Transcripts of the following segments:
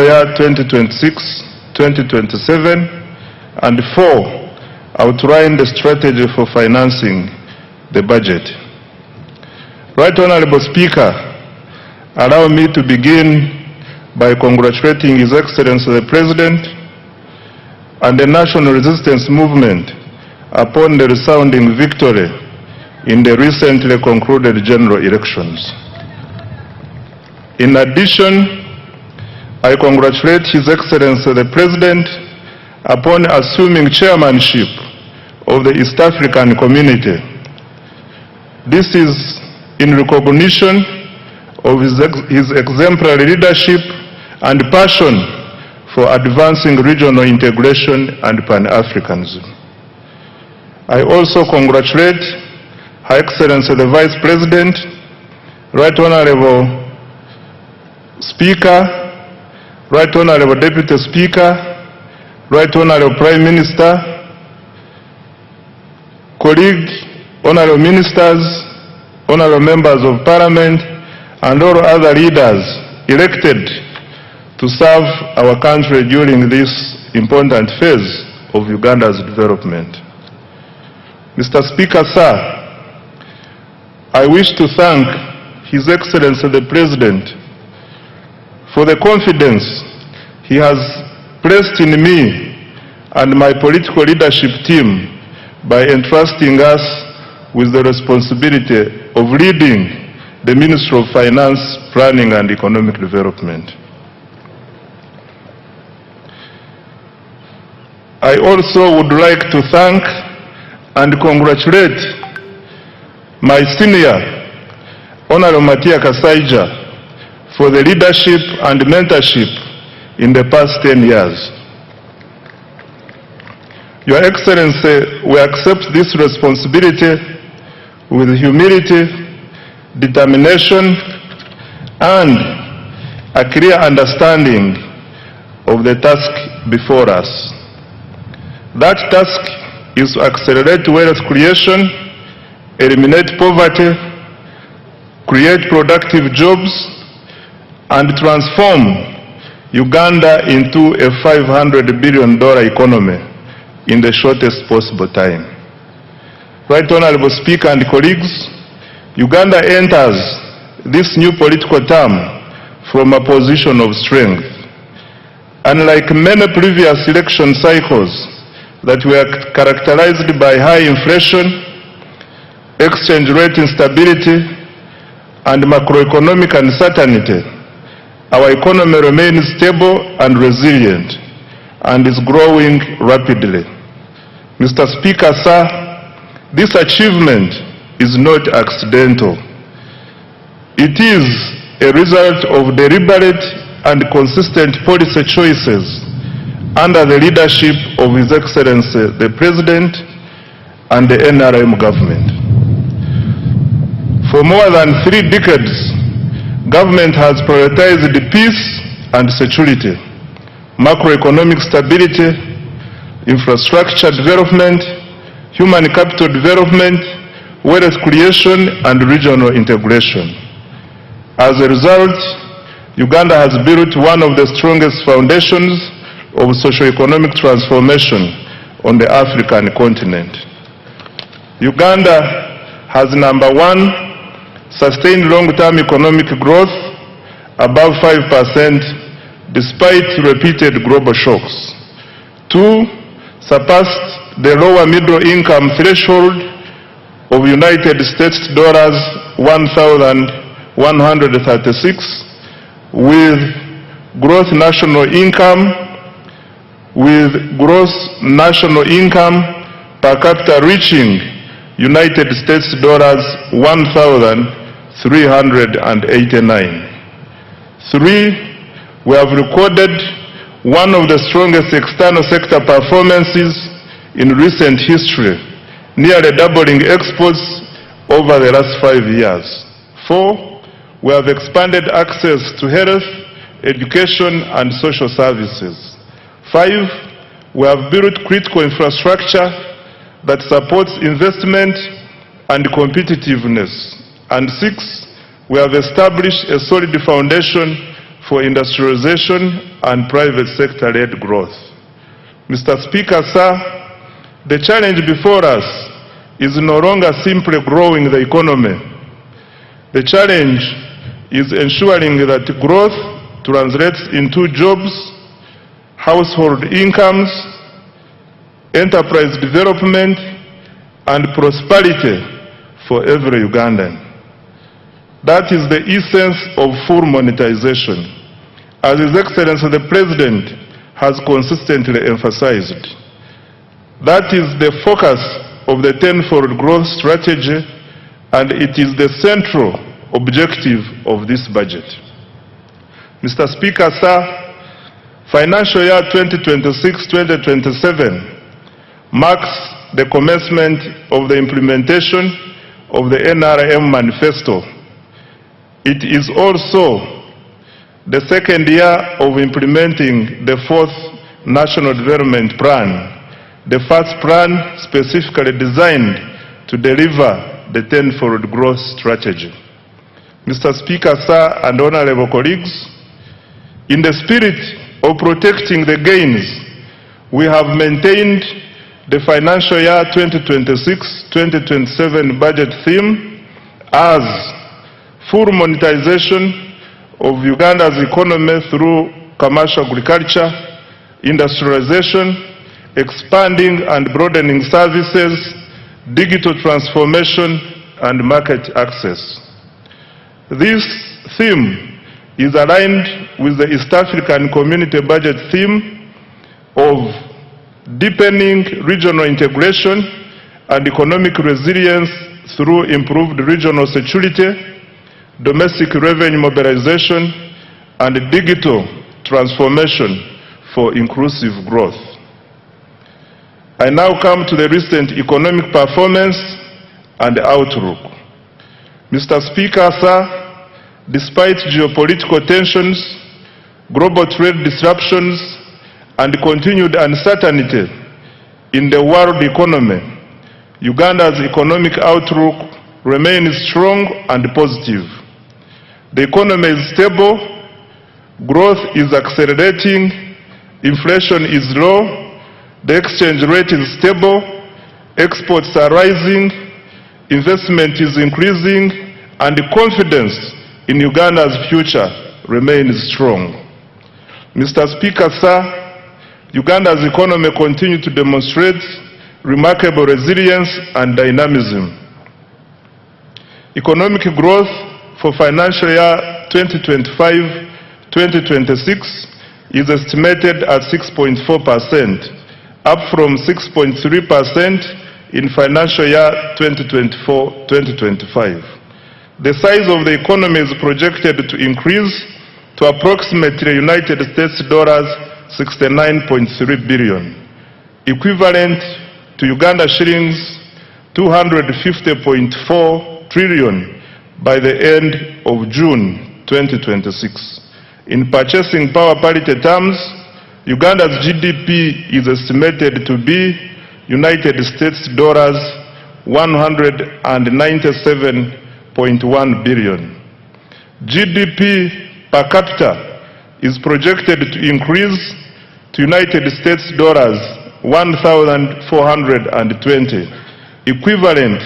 year 2026-2027, and 4, outline the strategy for financing the budget. Right Honorable Speaker, allow me to begin by congratulating His Excellency the President and the National Resistance Movement upon the resounding victory in the recently concluded general elections. In addition, I congratulate His Excellency the President upon assuming chairmanship of the East African Community. This is in recognition of his exemplary leadership and passion for advancing regional integration and Pan-Africanism. I also congratulate Her Excellency the Vice President, Right Honorable Speaker, Right Honorable Deputy Speaker, Right Honorable Prime Minister, colleagues, Honorable Ministers, Honorable Members of Parliament, and all other leaders elected to serve our country during this important phase of Uganda's development. Mr. Speaker, sir, I wish to thank His Excellency the President for the confidence he has placed in me and my political leadership team by entrusting us with the responsibility of leading the Ministry of Finance, Planning and Economic Development. I also would like to thank and congratulate my senior, Honorable Matia Kasaija, for the leadership and mentorship in the past 10 years. Your Excellency, we accept this responsibility with humility, determination, and a clear understanding of the task before us. That task is to accelerate wealth creation, eliminate poverty, create productive jobs, and transform Uganda into a $500 billion economy in the shortest possible time. Right Honorable Speaker and colleagues, Uganda enters this new political term from a position of strength. Unlike many previous election cycles that were characterized by high inflation, exchange rate instability, and macroeconomic uncertainty, our economy remains stable and resilient and is growing rapidly. Mr. Speaker, sir, this achievement is not accidental. It is a result of deliberate and consistent policy choices under the leadership of His Excellency the President and the NRM government. For more than 3 decades, government has prioritized peace and security, macroeconomic stability, infrastructure development, human capital development, wealth creation, and regional integration. As a result, Uganda has built one of the strongest foundations of socio-economic transformation on the African continent. Uganda has, number 1, sustained long-term economic growth above 5% despite repeated global shocks. 2, surpassed the lower middle income threshold of United States dollars 1,136 with gross national income per capita reaching United States dollars 1,389. 3, we have recorded one of the strongest external sector performances in recent history, nearly doubling exports over the last 5 years. 4, we have expanded access to health, education, and social services. 5, we have built critical infrastructure that supports investment and competitiveness. And 6, we have established a solid foundation for industrialization and private sector-led growth. Mr. Speaker, sir, the challenge before us is no longer simply growing the economy. The challenge is ensuring that growth translates into jobs, household incomes, enterprise development, and prosperity for every Ugandan. That is the essence of full monetization, as His Excellency the President has consistently emphasized. That is the focus of the tenfold growth strategy, and it is the central objective of this budget. Mr. Speaker, sir, financial year 2026-2027 marks the commencement of the implementation of the NRM manifesto. It is also the second year of implementing the fourth National Development Plan, the first plan specifically designed to deliver the tenfold growth strategy. Mr. Speaker, sir, and honorable colleagues, in the spirit of protecting the gains, we have maintained the financial year 2026-2027 budget theme as full monetization of Uganda's economy through commercial agriculture, industrialization, expanding and broadening services, digital transformation, and market access. This theme is aligned with the East African Community Budget theme of deepening regional integration and economic resilience through improved regional security, domestic revenue mobilization, and digital transformation for inclusive growth. I now come to the recent economic performance and outlook. Mr. Speaker, sir, despite geopolitical tensions, global trade disruptions, and continued uncertainty in the world economy, Uganda's economic outlook remains strong and positive. The economy is stable, growth is accelerating, inflation is low, the exchange rate is stable, exports are rising, investment is increasing, and confidence in Uganda's future remains strong. Mr. Speaker, sir, Uganda's economy continues to demonstrate remarkable resilience and dynamism. Economic growth for financial year 2025-2026 is estimated at 6.4%, up from 6.3% in financial year 2024-2025. The size of the economy is projected to increase to approximately United States dollars 69.3 billion, equivalent to Uganda shillings 250.4 trillion by the end of June 2026. In purchasing power parity terms, Uganda's GDP is estimated to be United States dollars 197.1 billion. GDP per capita is projected to increase to United States dollars 1,420, equivalent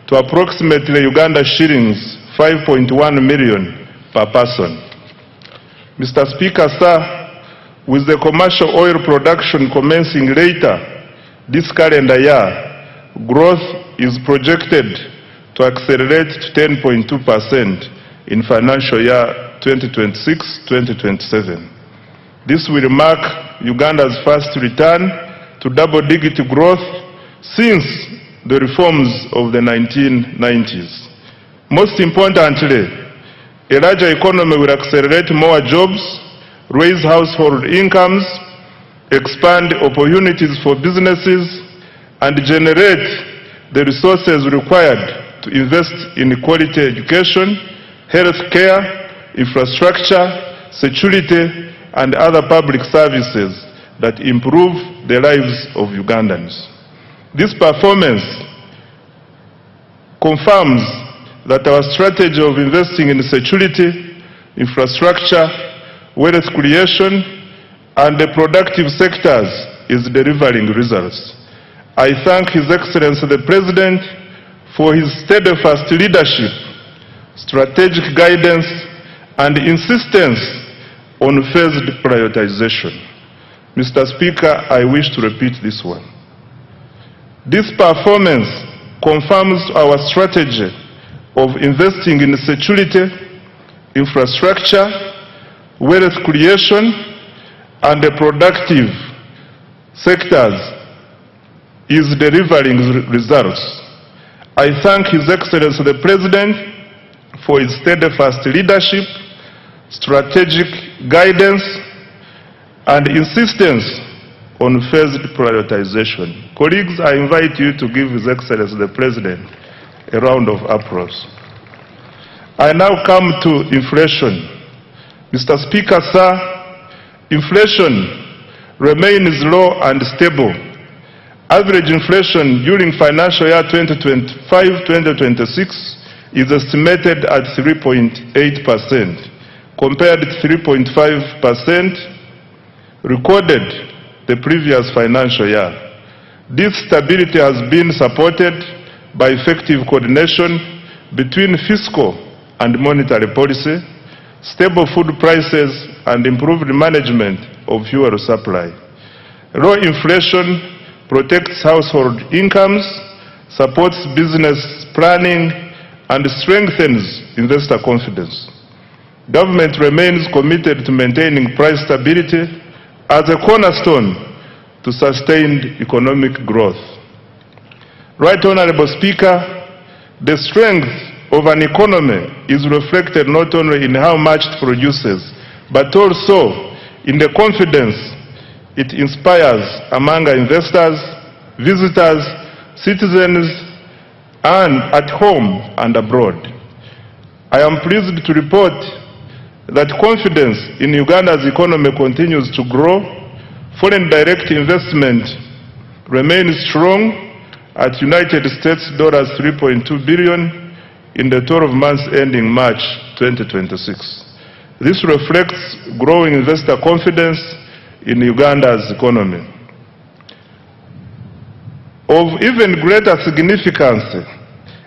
to approximately Uganda shillings 5.1 million per person. Mr. Speaker, sir, with the commercial oil production commencing later this calendar year, growth is projected to accelerate to 10.2% in financial year 2026-2027. This will mark Uganda's first return to double-digit growth since the reforms of the 1990s. Most importantly, a larger economy will accelerate more jobs, raise household incomes, expand opportunities for businesses, and generate the resources required to invest in quality education, health care, infrastructure, security, and other public services that improve the lives of Ugandans. This performance confirms that our strategy of investing in security, infrastructure, wealth creation, and the productive sectors is delivering results. I thank His Excellency the President for his steadfast leadership, strategic guidance, and insistence on phased prioritization. Mr. Speaker, I wish to repeat this one. This performance confirms our strategy of investing in security, infrastructure, wealth creation, and the productive sectors is delivering results. I thank His Excellency the President for his steadfast leadership, strategic guidance, and insistence on phased prioritization. Colleagues, I invite you to give His Excellency the President a round of applause. I now come to inflation. Mr. Speaker, sir, inflation remains low and stable. Average inflation during financial year 2025-2026 is estimated at 3.8%, compared to 3.5% recorded the previous financial year. This stability has been supported by effective coordination between fiscal and monetary policy, stable food prices, and improved management of fuel supply. Low inflation protects household incomes, supports business planning, and strengthens investor confidence. Government remains committed to maintaining price stability as a cornerstone to sustained economic growth. Right Honorable Speaker, the strength of an economy is reflected not only in how much it produces, but also in the confidence it inspires among investors, visitors, citizens, and at home and abroad. I am pleased to report that confidence in Uganda's economy continues to grow. Foreign direct investment remains strong at United States $3.2 billion in the 12 months ending March 2026. This reflects growing investor confidence in Uganda's economy. Of even greater significance,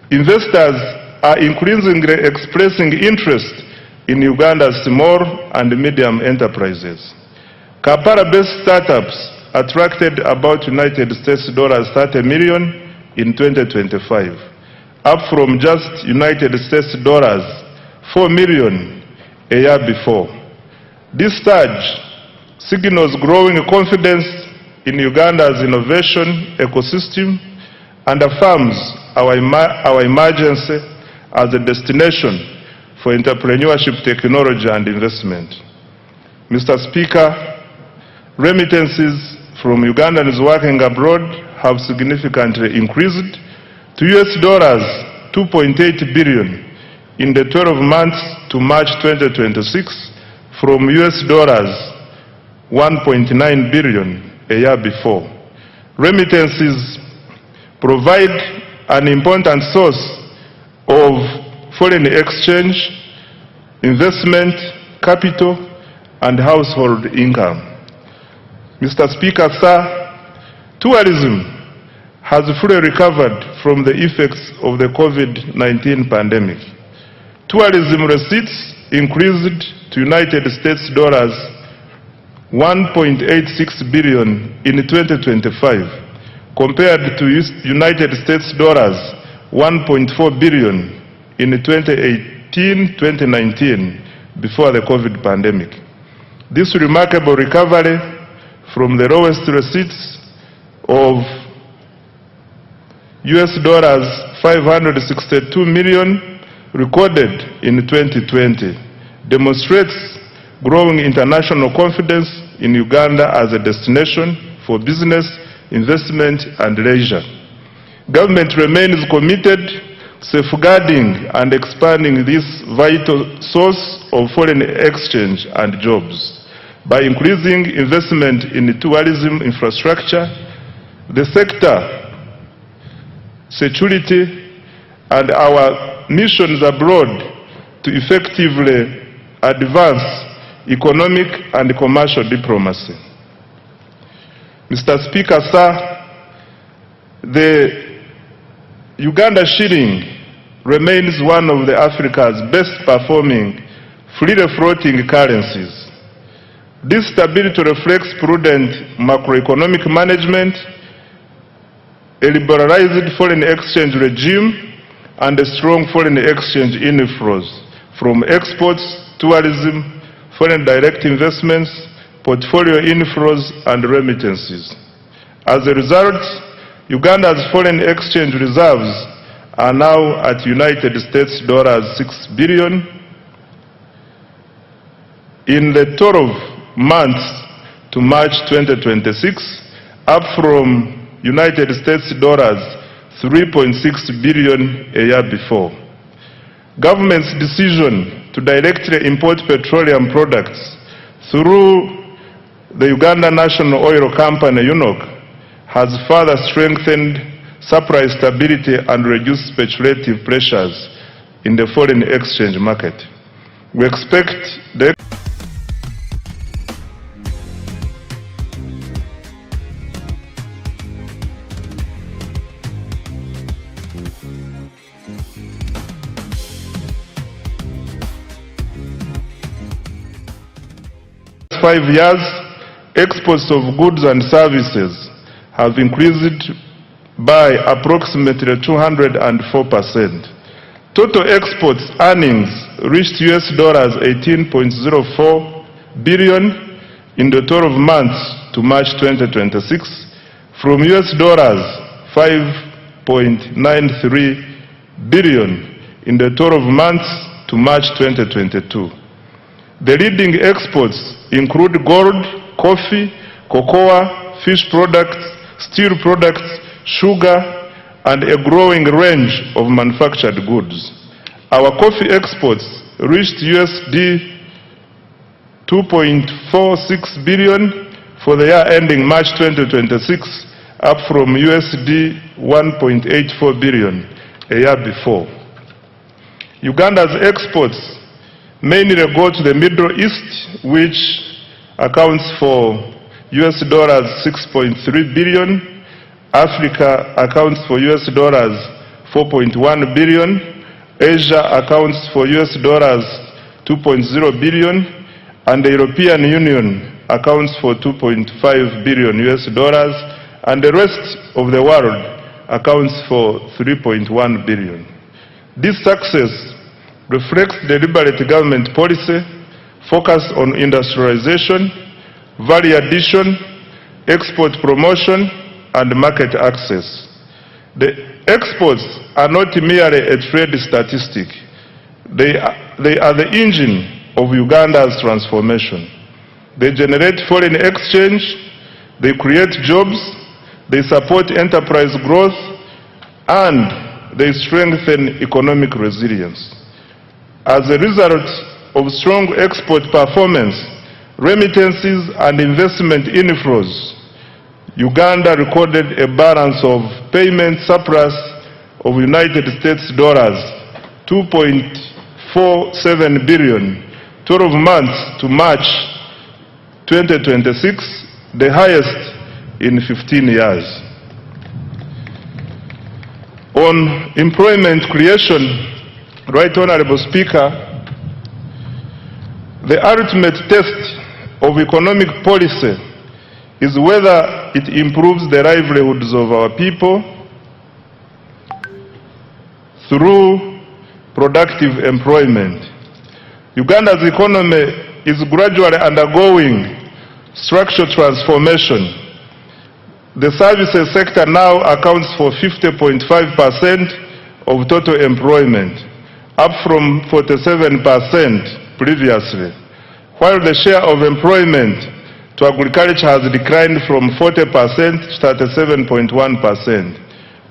investors are increasingly expressing interest in Uganda's small and medium enterprises. Kampala-based startups attracted about United States $30 million in 2025, up from just United States $4 million a year before. This surge signals growing confidence in Uganda's innovation ecosystem and affirms our emergence as a destination for entrepreneurship, technology, and investment. Mr. Speaker, remittances from Ugandans working abroad have significantly increased to $2.8 billion in the 12 months to March 2026 from $1.9 billion a year before. Remittances provide an important source of foreign exchange, investment, capital, and household income. Mr. Speaker, sir, tourism has fully recovered from the effects of the COVID-19 pandemic. Tourism receipts increased to United States $1.86 billion in 2025, compared to United States $1.4 billion in 2018-2019, before the COVID pandemic. This remarkable recovery from the lowest receipts of $562 million recorded in 2020 demonstrates growing international confidence in Uganda as a destination for business, investment, and leisure. Government remains committed to safeguarding and expanding this vital source of foreign exchange and jobs. By increasing investment in tourism infrastructure, the sector, security, and our missions abroad to effectively advance economic and commercial diplomacy. Mr. Speaker, sir, the Uganda shilling remains one of Africa's best performing freely floating currencies. This stability reflects prudent macroeconomic management, a liberalized foreign exchange regime, and a strong foreign exchange inflows from exports, tourism, foreign direct investments, portfolio inflows, and remittances. As a result, Uganda's foreign exchange reserves are now at United States $6 billion. In the 12 months to March 2026, up from United States $3.6 billion a year before. Government's decision to directly import petroleum products through the Uganda National Oil Company, UNOC, has further strengthened supply stability and reduced speculative pressures in the foreign exchange market. We expect the last 5 years, exports of goods and services have increased by approximately 204%. Total exports earnings reached $18.04 billion in the 12 months to March 2026 from $5.93 billion in the 12 months to March 2022. The leading exports include gold, coffee, cocoa, fish products, steel products, sugar, and a growing range of manufactured goods. Our coffee exports reached $2.46 billion for the year ending March 2026, up from $1.84 billion a year before. Uganda's exports mainly go to the Middle East, which accounts for $6.3 billion. Africa accounts for $4.1 billion. Asia accounts for $2.0 billion. And the European Union accounts for $2.5 billion. And the rest of the world accounts for $3.1 billion. This success reflects deliberate government policy focused on industrialization, value addition, export promotion, and market access. The exports are not merely a trade statistic. They are the engine of Uganda's transformation. They generate foreign exchange, they create jobs, they support enterprise growth, and they strengthen economic resilience. As a result of strong export performance, remittances, and investment inflows, Uganda recorded a balance of payment surplus of United States $2.47 billion, 12 months to March 2026, the highest in 15 years. On employment creation, Right Honorable Speaker, the ultimate test of economic policy is whether it improves the livelihoods of our people through productive employment. Uganda's economy is gradually undergoing structural transformation. The services sector now accounts for 50.5% of total employment, up from 47% previously, while the share of employment to agriculture has declined from 40% to 37.1%.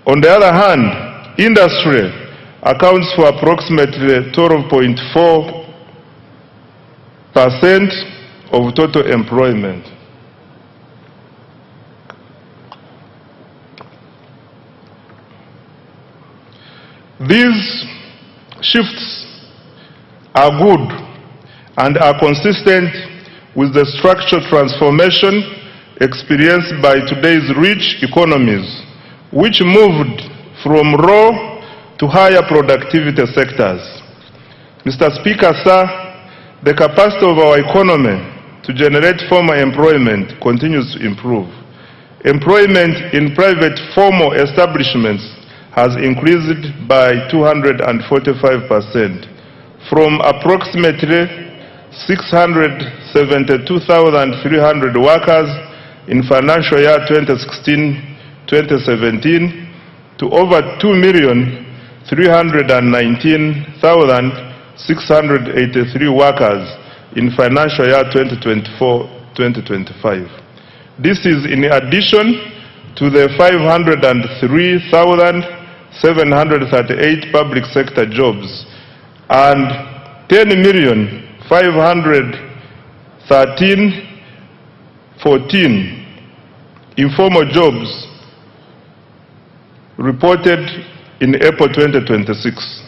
On the other hand, industry accounts for approximately 12.4% of total employment. These shifts are good and are consistent with the structural transformation experienced by today's rich economies, which moved from raw to higher productivity sectors. Mr. Speaker, sir, the capacity of our economy to generate formal employment continues to improve. Employment in private formal establishments has increased by 245%, from approximately 672,300 workers in financial year 2016-2017 to over 2,319,683 workers in financial year 2024-2025. This is in addition to the 503,738 public sector jobs and 10,513,14 informal jobs reported in April 2026.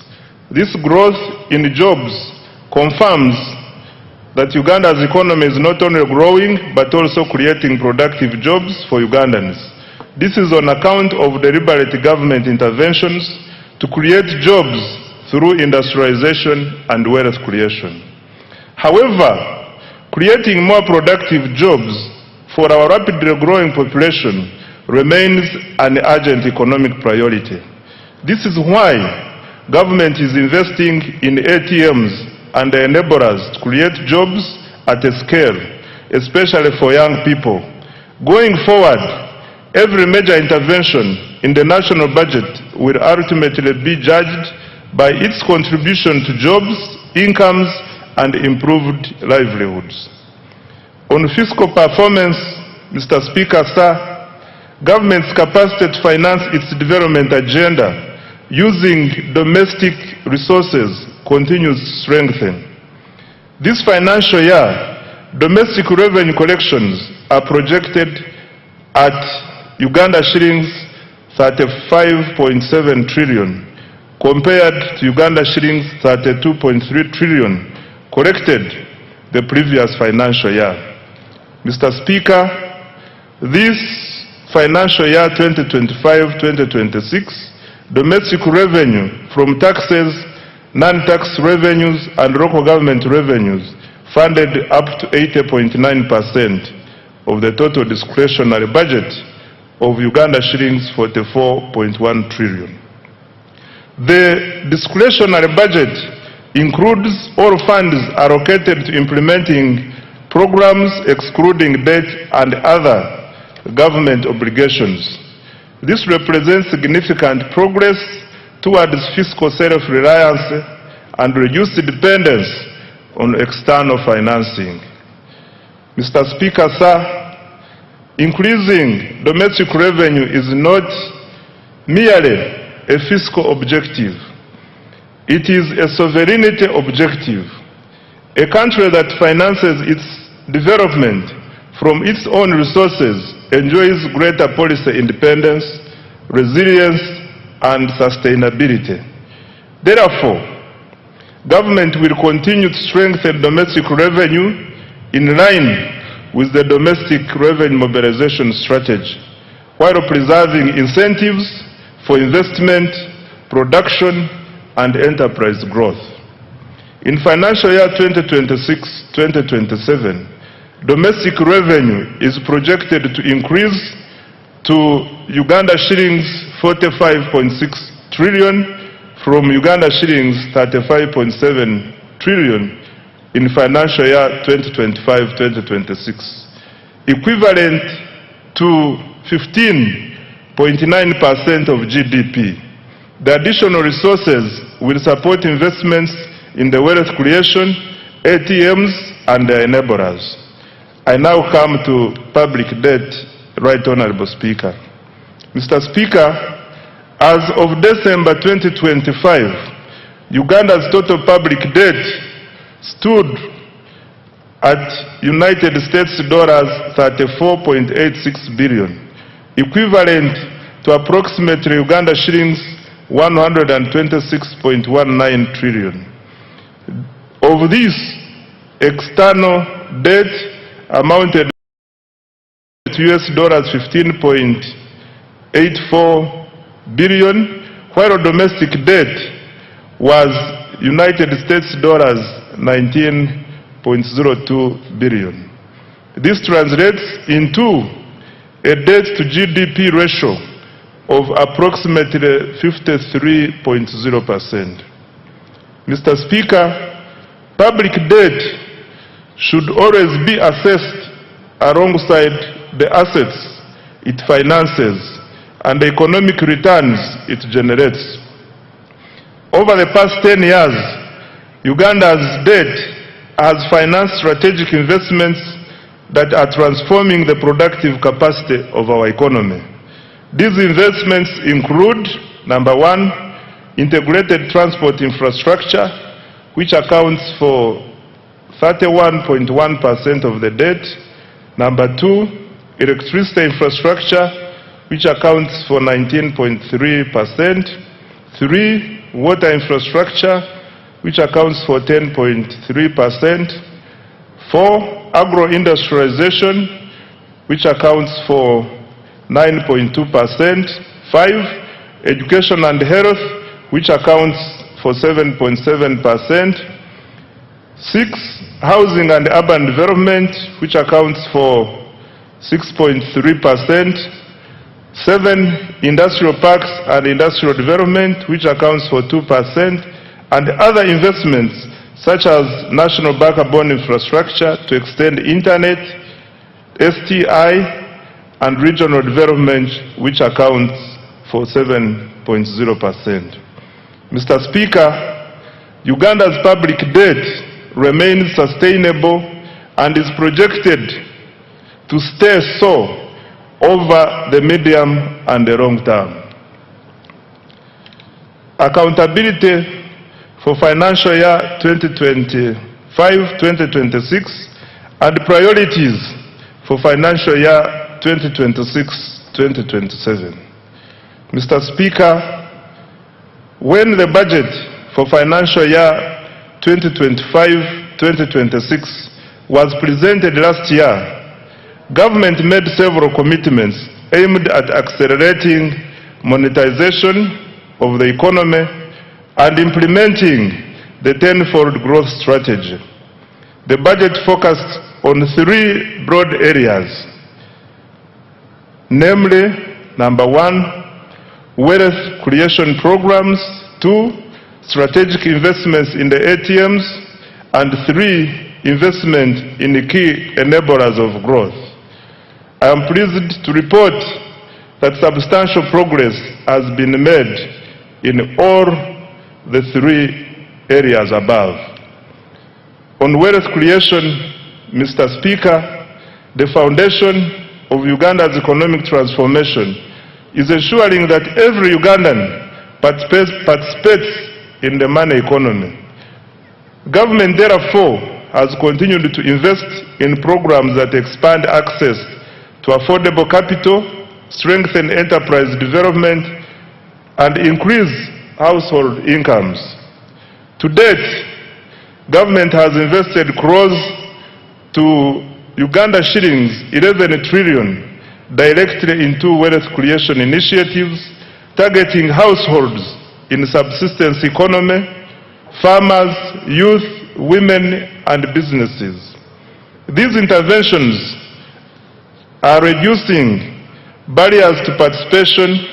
This growth in jobs confirms that Uganda's economy is not only growing but also creating productive jobs for Ugandans. This is on account of deliberate government interventions to create jobs through industrialization and wealth creation. However, creating more productive jobs for our rapidly growing population remains an urgent economic priority. This is why government is investing in ATMs and enablers to create jobs at a scale, especially for young people. Going forward, every major intervention in the national budget will ultimately be judged by its contribution to jobs, incomes, and improved livelihoods. On fiscal performance, Mr. Speaker, sir, government's capacity to finance its development agenda using domestic resources continues to strengthen. This financial year, domestic revenue collections are projected at Uganda shillings 35.7 trillion compared to Uganda shillings 32.3 trillion collected the previous financial year. Mr. Speaker, this financial year 2025-2026, domestic revenue from taxes, non-tax revenues and local government revenues funded up to 80.9% of the total discretionary budget of Uganda shillings 44.1 trillion. The discretionary budget includes all funds allocated to implementing programs excluding debt and other government obligations. This represents significant progress towards fiscal self-reliance and reduced dependence on external financing. Mr. Speaker, sir, increasing domestic revenue is not merely a fiscal objective. It is a sovereignty objective. A country that finances its development from its own resources enjoys greater policy independence, resilience, and sustainability. Therefore, government will continue to strengthen domestic revenue in line with the domestic revenue mobilization strategy, while preserving incentives for investment, production, and enterprise growth. In financial year 2026-2027, domestic revenue is projected to increase to Uganda shillings 45.6 trillion from Uganda shillings 35.7 trillion in financial year 2025-2026, equivalent to 15.9% of GDP. The additional resources will support investments in the wealth creation, ATMs, and the enablers. I now come to public debt, Right Honorable Speaker. Mr. Speaker, as of December 2025, Uganda's total public debt stood at United States dollars 34.86 billion, equivalent to approximately Uganda shillings 126.19 trillion. Of this, external debt amounted to $15.84 billion, while domestic debt was United States dollars 19.02 billion. This translates into a debt to GDP ratio of approximately 53.0%. Mr. Speaker, public debt should always be assessed alongside the assets it finances and the economic returns it generates. Over the past 10 years, Uganda's debt has financed strategic investments that are transforming the productive capacity of our economy. These investments include, number one, integrated transport infrastructure, which accounts for 31.1% of the debt. Number two, electricity infrastructure, which accounts for 19.3%. Three, water infrastructure, which accounts for 10.3%. Four, agro-industrialization, which accounts for 9.2%. Five, education and health, which accounts for 7.7%. Six, housing and urban development, which accounts for 6.3%. Seven, industrial parks and industrial development, which accounts for 2%, and other investments such as national backbone infrastructure to extend internet, STI, and regional development, which accounts for 7.0%. Mr. Speaker, Uganda's public debt remains sustainable and is projected to stay so over the medium and the long term. Accountability for financial year 2025-2026 and priorities for financial year 2026-2027. Mr. Speaker, when the budget for financial year 2025-2026 was presented last year, government made several commitments aimed at accelerating monetization of the economy and implementing the tenfold growth strategy. The budget focused on three broad areas, namely, number one, wealth creation programs, two, strategic investments in the ATMs, and three, investment in the key enablers of growth. I am pleased to report that substantial progress has been made in all the three areas above. On wealth creation, Mr. Speaker, the foundation of Uganda's economic transformation is ensuring that every Ugandan participates in the money economy. Government, therefore, has continued to invest in programs that expand access to affordable capital, strengthen enterprise development, and increase household incomes. To date, government has invested close to Uganda shillings 11 trillion directly into wealth creation initiatives, targeting households in subsistence economy, farmers, youth, women, and businesses. These interventions are reducing barriers to participation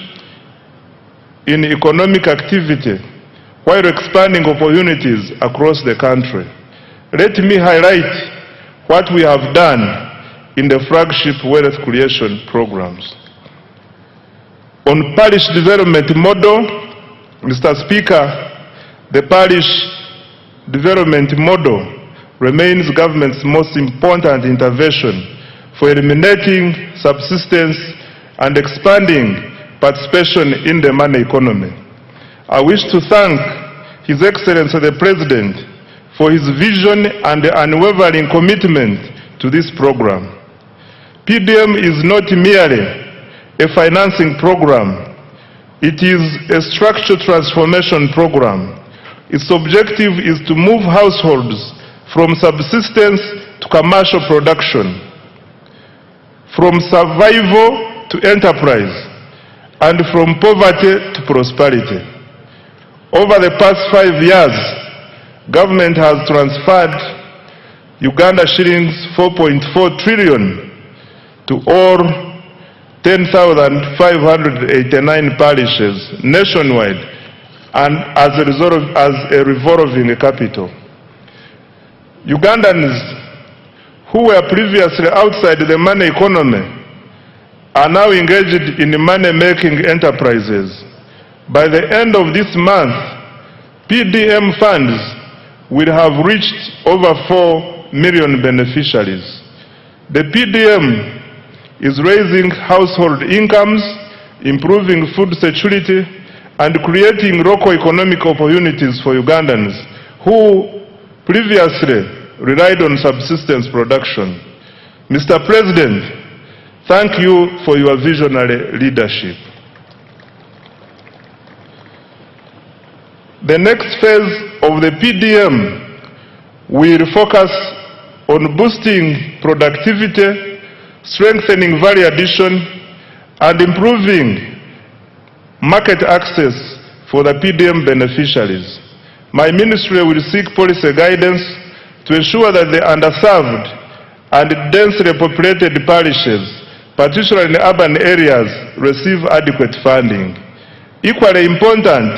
in economic activity while expanding opportunities across the country. Let me highlight what we have done in the flagship wealth creation programs. On parish development model, Mr. Speaker, the parish development model remains government's most important intervention for eliminating subsistence and expanding participation in the money economy. I wish to thank His Excellency the President for his vision and unwavering commitment to this program. PDM is not merely a financing program, it is a structural transformation program. Its objective is to move households from subsistence to commercial production, from survival to enterprise, and from poverty to prosperity. Over the past 5 years, government has transferred Uganda shillings 4.4 trillion to all 10,589 parishes nationwide, and as a result as a revolving capital. Ugandans who were previously outside the money economy are now engaged in money-making enterprises. By the end of this month, PDM funds will have reached over 4 million beneficiaries. The PDM is raising household incomes, improving food security, and creating local economic opportunities for Ugandans who previously relied on subsistence production. Mr. President, thank you for your visionary leadership. The next phase of the PDM will focus on boosting productivity, strengthening value addition, and improving market access for the PDM beneficiaries. My ministry will seek policy guidance to ensure that the underserved and densely populated parishes, particularly in urban areas, receive adequate funding. Equally important,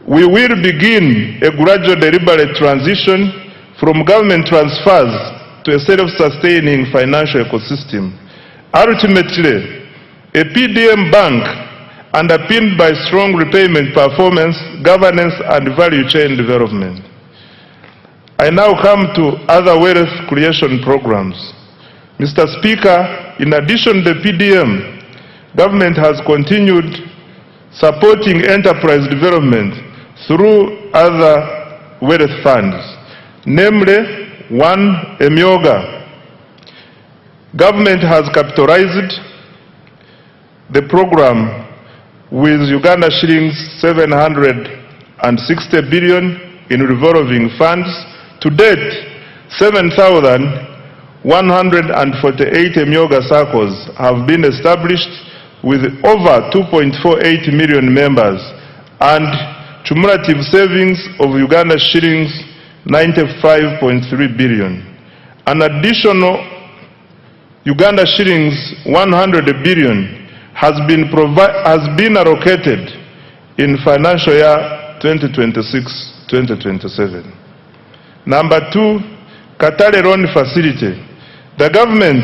we will begin a gradual deliberate transition from government transfers to a self-sustaining financial ecosystem. Ultimately, a PDM bank underpinned by strong repayment performance, governance, and value chain development. I now come to other wealth creation programs. Mr. Speaker, in addition to the PDM, government has continued supporting enterprise development through other wealth funds, namely, one, Emyoga. Government has capitalized the program with Uganda shillings 760 billion in revolving funds. To date, 7,148 Emyoga circles have been established with over 2.48 million members and cumulative savings of Uganda shillings 95.3 billion. An additional Uganda shillings 100 billion has been allocated in financial year 2026-2027. Number two, Katale Loan Facility. The government,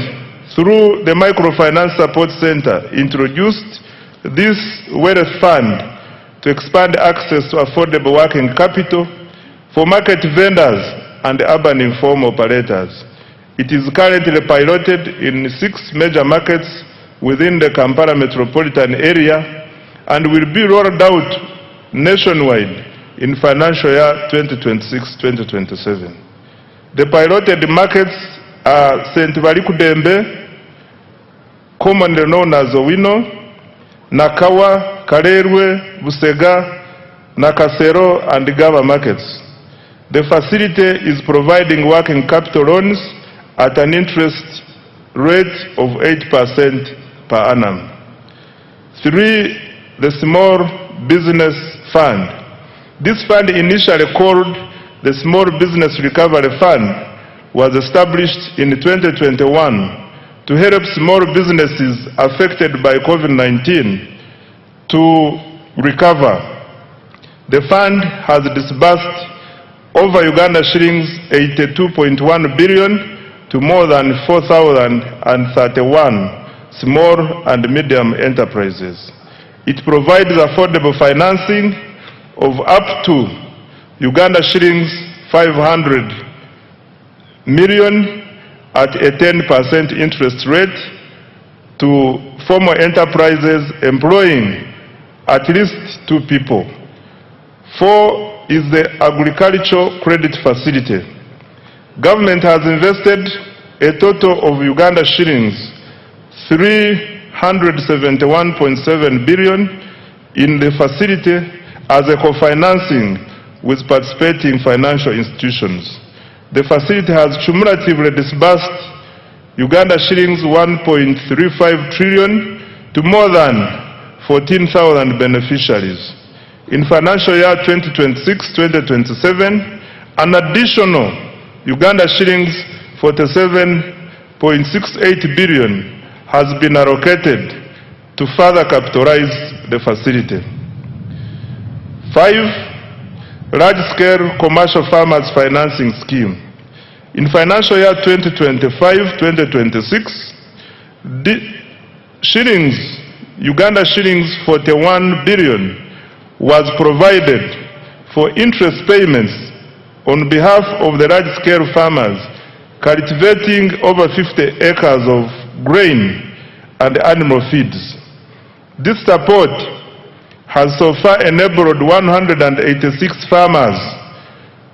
through the Microfinance Support Center, introduced this wealth fund to expand access to affordable working capital for market vendors and urban informal operators. It is currently piloted in 6 major markets within the Kampala metropolitan area and will be rolled out nationwide in financial year 2026-2027. The piloted markets are St. Balikudembe, commonly known as Owino, Nakawa, Karerwe, Busega, Nakasero, and Gaba markets. The facility is providing working capital loans at an interest rate of 8% per annum. 3, the Small Business Fund. This fund, initially called the Small Business Recovery Fund, was established in 2021 to help small businesses affected by COVID-19 to recover. The fund has disbursed over Uganda shillings 82.1 billion to more than 4,031 small and medium enterprises. It provides affordable financing of up to Uganda shillings 500 million at a 10% interest rate to formal enterprises employing at least 2 people. 4 is the Agricultural Credit Facility. Government has invested a total of Uganda shillings 371.7 billion in the facility as a co-financing with participating financial institutions. the facility has cumulatively disbursed Uganda shillings 1.35 trillion to more than 14,000 beneficiaries. In financial year 2026-2027, an additional Uganda shillings 47.68 billion has been allocated to further capitalize the facility. 5. Large-scale commercial farmers financing scheme. In financial year 2025-2026, Uganda shillings 41 billion was provided for interest payments on behalf of the large-scale farmers cultivating over 50 acres of grain and animal feeds. This support has so far enabled 186 farmers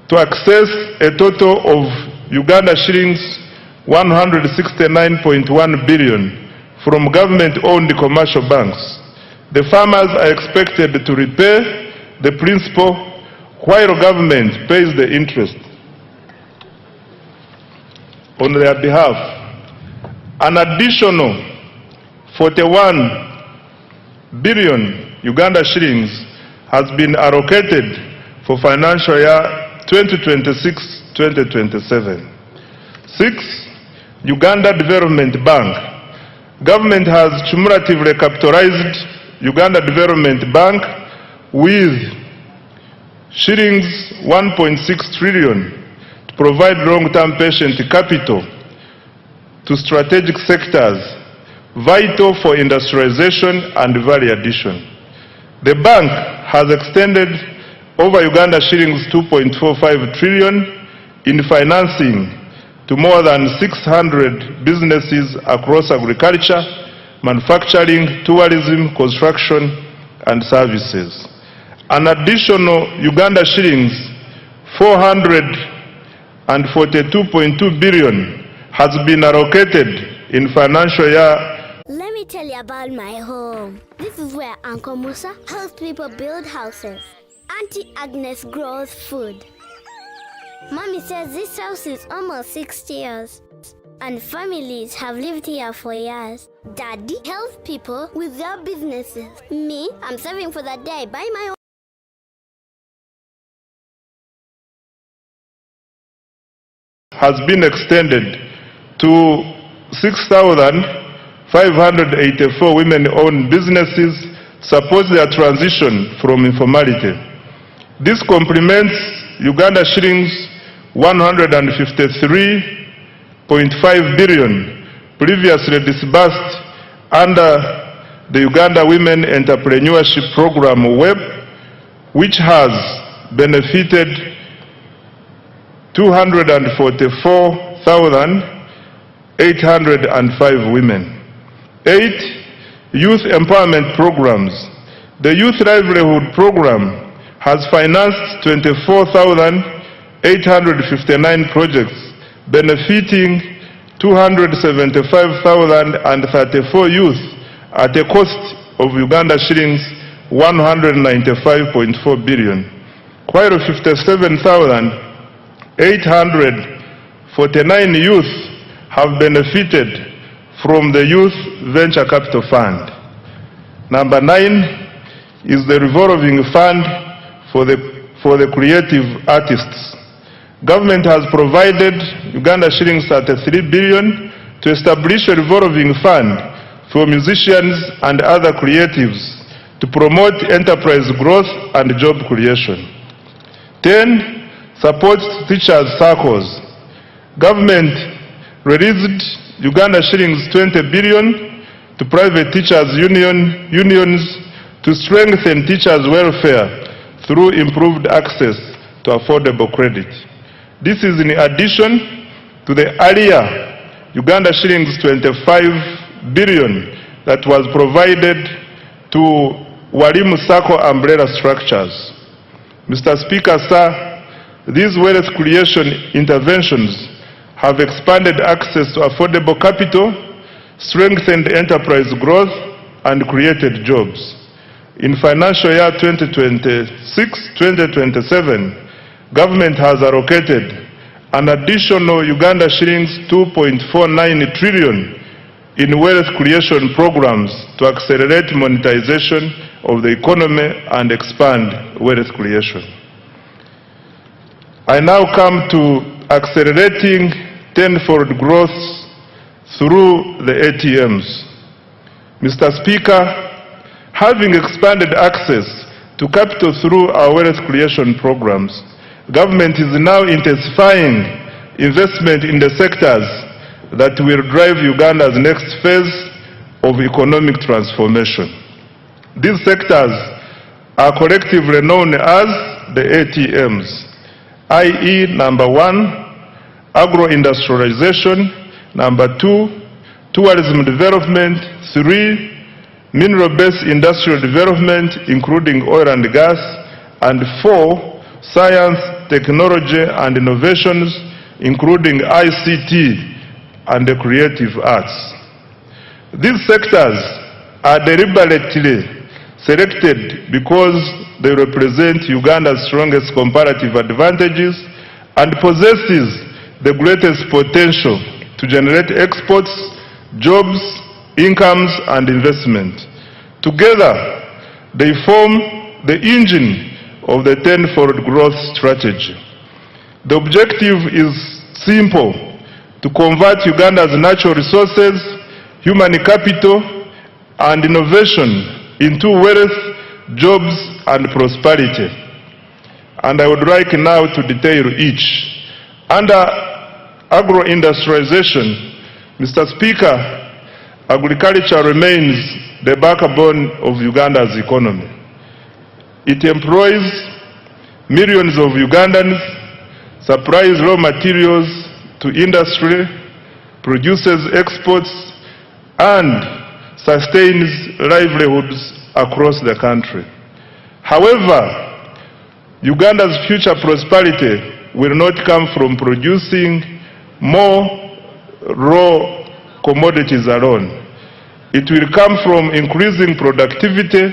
to access a total of Uganda shillings 169.1 billion from government-owned commercial banks. The farmers are expected to repay the principal while government pays the interest on their behalf. An additional 41 billion Uganda shillings has been allocated for financial year 2026-2027. 6. Uganda Development Bank. Government has cumulatively capitalized Uganda Development Bank with shillings 1.6 trillion to provide long-term patient capital to strategic sectors vital for industrialization and value addition. The bank has extended over Uganda shillings 2.45 trillion in financing to more than 600 businesses across agriculture, manufacturing, tourism, construction, and services. An additional Uganda shillings 442.2 billion has been allocated in financial year. Let me tell you about my home. This is where Uncle Musa helps people build houses. Auntie Agnes grows food. Mommy says this house is almost 60 years and families have lived here for years. Daddy helps people with their businesses. Me, I'm saving for the day I buy my own. Has been extended to 6,584 women-owned businesses support their transition from informality. This complements Uganda shillings 153.5 billion previously disbursed under the Uganda Women Entrepreneurship Program WEP, which has benefited 244,805 women. 8. Youth empowerment programs. The Youth Livelihood Program has financed 24,859 projects benefiting 275,034 youth at a cost of Uganda shillings 195.4 billion, while 57,849 youth have benefited from the Youth Venture Capital Fund. Number 9 is the revolving fund for the creative artists. Government has provided Uganda shillings 33 billion to establish a revolving fund for musicians and other creatives to promote enterprise growth and job creation. 10. Supports teachers' circles. Government released Uganda shillings 20 billion to private teachers' unions to strengthen teachers' welfare through improved access to affordable credit. This is in addition to the earlier Uganda shillings 25 billion that was provided to Walimu Sacco umbrella structures. Mr. Speaker, sir, these wealth creation interventions have expanded access to affordable capital, strengthened enterprise growth, and created jobs. In financial year 2026-2027, government has allocated an additional Uganda shillings 2.49 trillion in wealth creation programs to accelerate monetization of the economy and expand wealth creation. I now come to accelerating tenfold growth through the ATMs. Mr. Speaker, having expanded access to capital through our wealth creation programs, government is now intensifying investment in the sectors that will drive Uganda's next phase of economic transformation. These sectors are collectively known as the ATMs, i.e. number 1, agro-industrialization, number 2, tourism development, 3, mineral-based industrial development, including oil and gas, and 4, science, technology, and innovations, including ICT and the creative arts. These sectors are deliberately selected because they represent Uganda's strongest comparative advantages and possesses the greatest potential to generate exports, jobs, incomes, and investment. Together, they form the engine of the tenfold growth strategy. The objective is simple: to convert Uganda's natural resources, human capital, and innovation into wealth, jobs, and prosperity. And I would like now to detail each. Under agro-industrialization, Mr. Speaker, agriculture remains the backbone of Uganda's economy. It employs millions of Ugandans, supplies raw materials to industry, produces exports, and sustains livelihoods across the country. However, Uganda's future prosperity will not come from producing more raw commodities alone. It will come from increasing productivity,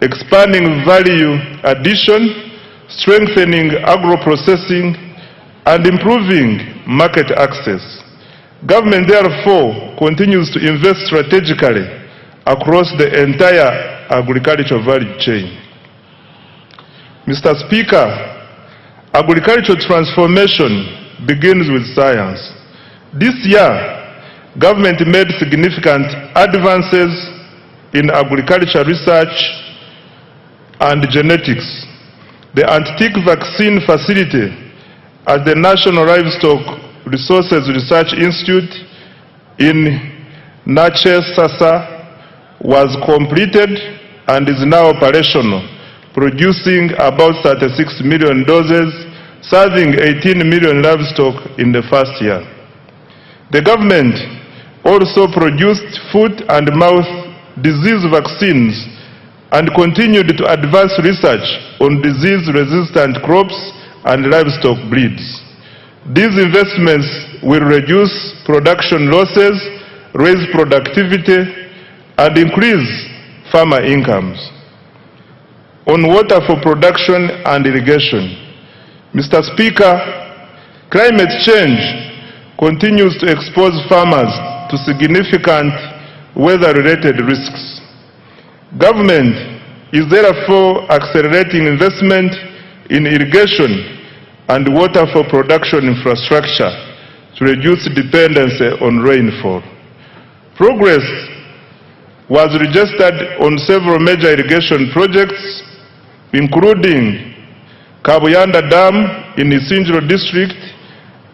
expanding value addition, strengthening agro-processing, and improving market access. Government, therefore, continues to invest strategically across the entire agricultural value chain. Mr. Speaker, agricultural transformation begins with science. This year, government made significant advances in agriculture research and genetics. The Antique Vaccine Facility at the National Livestock Resources Research Institute in Nache Sasa was completed and is now operational, producing about 36 million doses, serving 18 million livestock in the first year. The government also produced foot and mouth disease vaccines and continued to advance research on disease-resistant crops and livestock breeds. These investments will reduce production losses, raise productivity, and increase farmer incomes. On water for production and irrigation, Mr. Speaker, climate change continues to expose farmers to significant weather-related risks. Government is therefore accelerating investment in irrigation and water for production infrastructure to reduce dependency on rainfall. Progress was registered on several major irrigation projects, including Kabuyanda Dam in Isinjiro District,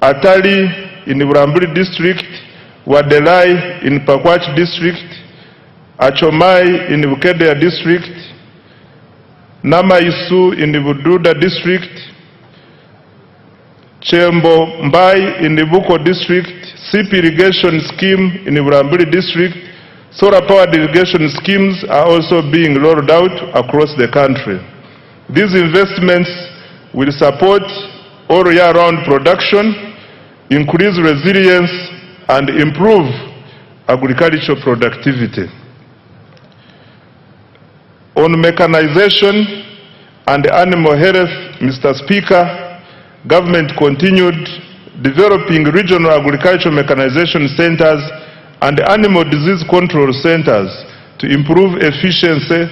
Atali in Buramburi District, Wadelai in Pakwach District, Achomai in Bukedea District, Namaisu in Bududa District, Chembo Mbai in the Buko District, SIP irrigation scheme in the Buramburi District. Solar powered irrigation schemes are also being rolled out across the country. These investments will support all year-round production, increase resilience, and improve agricultural productivity. On mechanization and animal health, Mr. Speaker, government continued developing regional agricultural mechanization centers and animal disease control centers to improve efficiency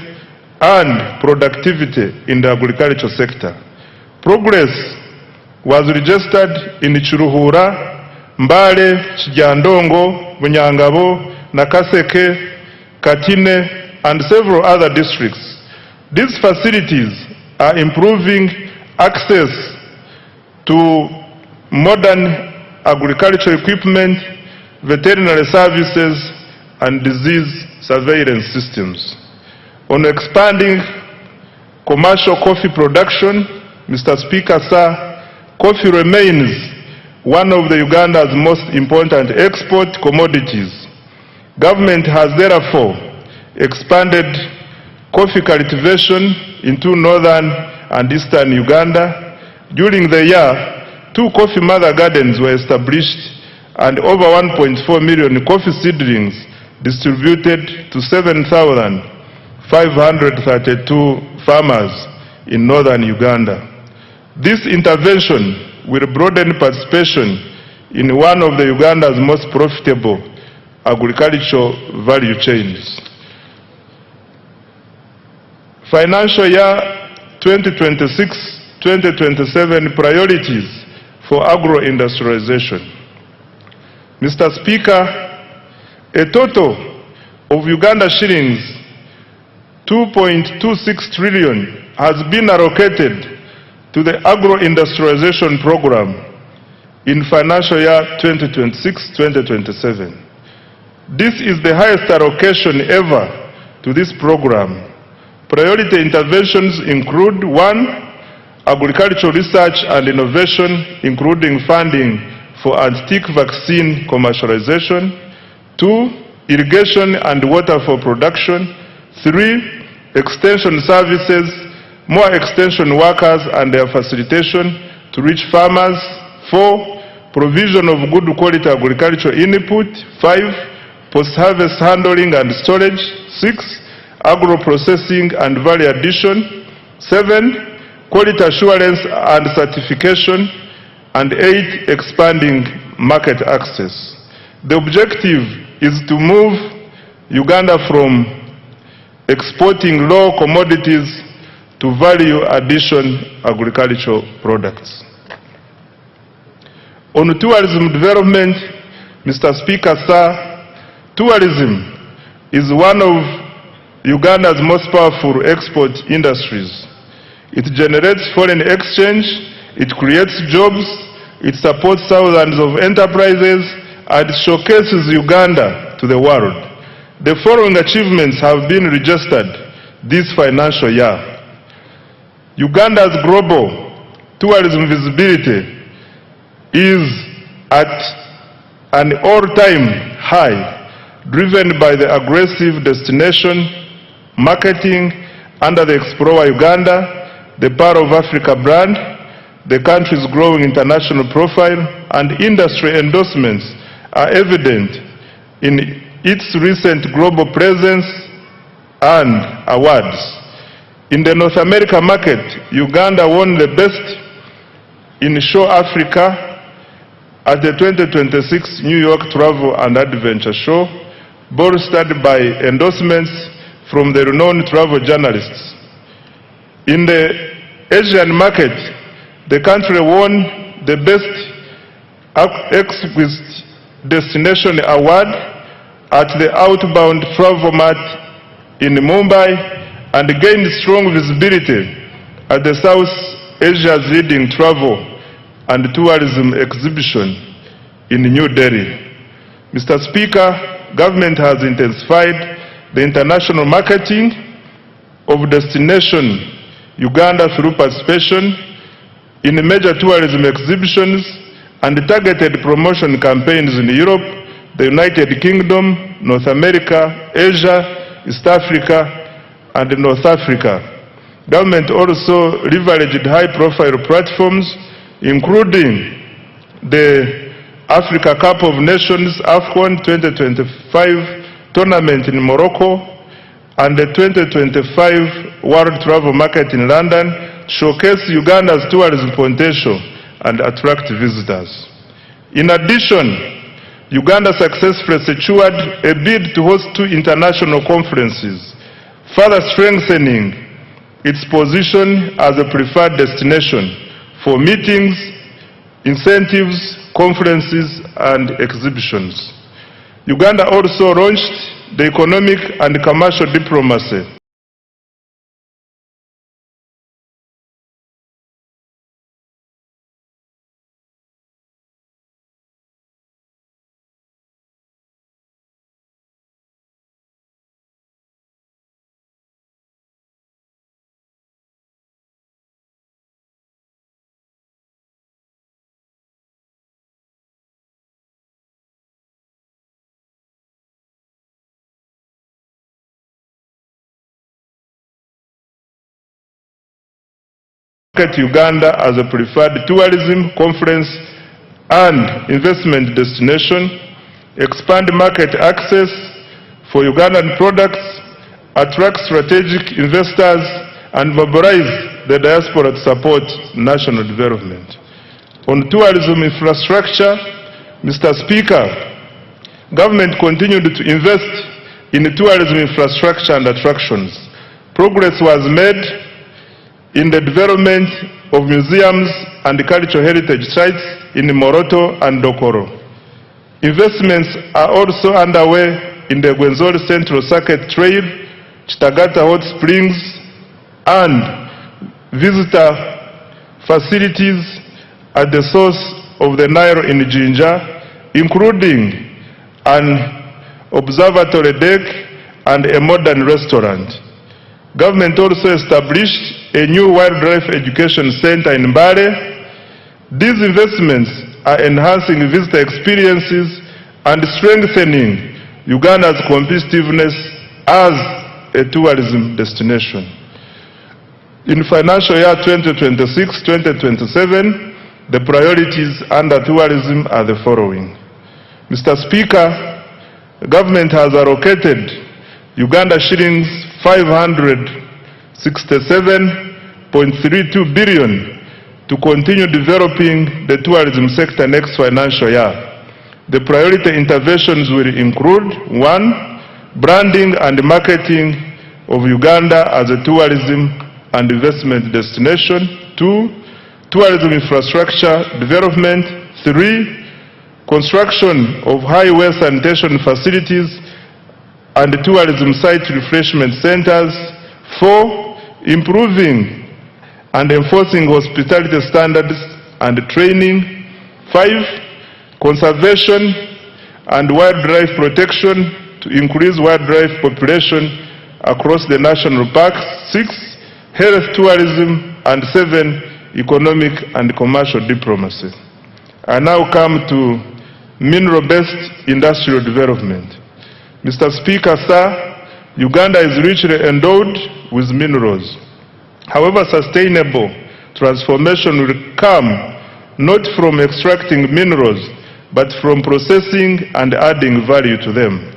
and productivity in the agricultural sector. Progress was registered in Chiruhura, Mbale, Chijandongo, Bunyangabo, Nakaseke, Katine, and several other districts. These facilities are improving access to modern agricultural equipment, veterinary services, and disease surveillance systems. On expanding commercial coffee production, Mr. Speaker, sir, coffee remains one of the Uganda's most important export commodities. Government has therefore expanded coffee cultivation into northern and eastern Uganda. During the year, 2 coffee mother gardens were established and over 1.4 million coffee seedlings distributed to 7,532 farmers in northern Uganda. This intervention will broaden participation in one of the Uganda's most profitable agricultural value chains. Financial year 2026-2027 priorities for agro-industrialization. Mr. Speaker, a total of Uganda shillings 2.26 trillion has been allocated to the agro-industrialization program in financial year 2026-2027. This is the highest allocation ever to this program. Priority interventions include: 1. Agricultural research and innovation, including funding for anti-tick vaccine commercialization; 2. Irrigation and water for production; 3. Extension services, more extension workers and their facilitation to reach farmers; 4. Provision of good quality agricultural input; 5. Post-harvest handling and storage; 6. Agro-processing and value addition; 7. Quality assurance and certification; and 8. Expanding market access. The objective is to move Uganda from exporting low commodities to value addition agricultural products. On tourism development, Mr. Speaker, sir, tourism is one of Uganda's most powerful export industries. It generates foreign exchange, it creates jobs, it supports thousands of enterprises, and showcases Uganda to the world. The following achievements have been registered this financial year. Uganda's global tourism visibility is at an all-time high, driven by the aggressive destination marketing under the Explore Uganda, the Pearl of Africa brand, the country's growing international profile, and industry endorsements are evident in its recent global presence and awards. In the North America market, Uganda won the Best in Show Africa at the 2026 New York Travel and Adventure Show, bolstered by endorsements from the renowned travel journalists. In the Asian market, the country won the Best Exquisite Destination Award at the Outbound Travel Mart in Mumbai and gained strong visibility at the South Asia's leading travel and tourism exhibition in New Delhi. Mr. Speaker, government has intensified the international marketing of destination Uganda through participation in major tourism exhibitions and targeted promotion campaigns in Europe, the United Kingdom, North America, Asia, East Africa, and North Africa. Government also leveraged high-profile platforms, including the Africa Cup of Nations AFCON 2025 tournament in Morocco and the 2025 World Travel Market in London, showcase Uganda's tourism potential and attract visitors. In addition, Uganda successfully secured a bid to host 2 international conferences, further strengthening its position as a preferred destination for meetings, incentives, conferences, and exhibitions. Uganda also launched the economic and commercial diplomacy Uganda as a preferred tourism, conference, and investment destination, expand market access for Ugandan products, attract strategic investors, and mobilize the diaspora to support national development. On tourism infrastructure, Mr. Speaker, government continued to invest in tourism infrastructure and attractions. Progress was made in the development of museums and cultural heritage sites in Moroto and Dokoro. Investments are also underway in the Gwenzori Central Circuit Trail, Chitagata Hot Springs, and visitor facilities at the source of the Nile in Jinja, including an observatory deck and a modern restaurant. Government also established a new wildlife education center in Mbale. These investments are enhancing visitor experiences and strengthening Uganda's competitiveness as a tourism destination. In financial year 2026-2027, the priorities under tourism are the following. Mr. Speaker, the government has allocated Uganda shillings 567.32 billion to continue developing the tourism sector next financial year. The priority interventions will include: 1. Branding and marketing of Uganda as a tourism and investment destination. 2. Tourism infrastructure development. 3. Construction of highway sanitation facilities and tourism site refreshment centers. 4. Improving and enforcing hospitality standards and training. 5. Conservation and wildlife protection to increase wildlife population across the national parks. 6. Health tourism. And 7. Economic and commercial diplomacy. I now come to mineral-based industrial development. Mr. Speaker, sir, Uganda is richly endowed with minerals. However, sustainable transformation will come not from extracting minerals, but from processing and adding value to them.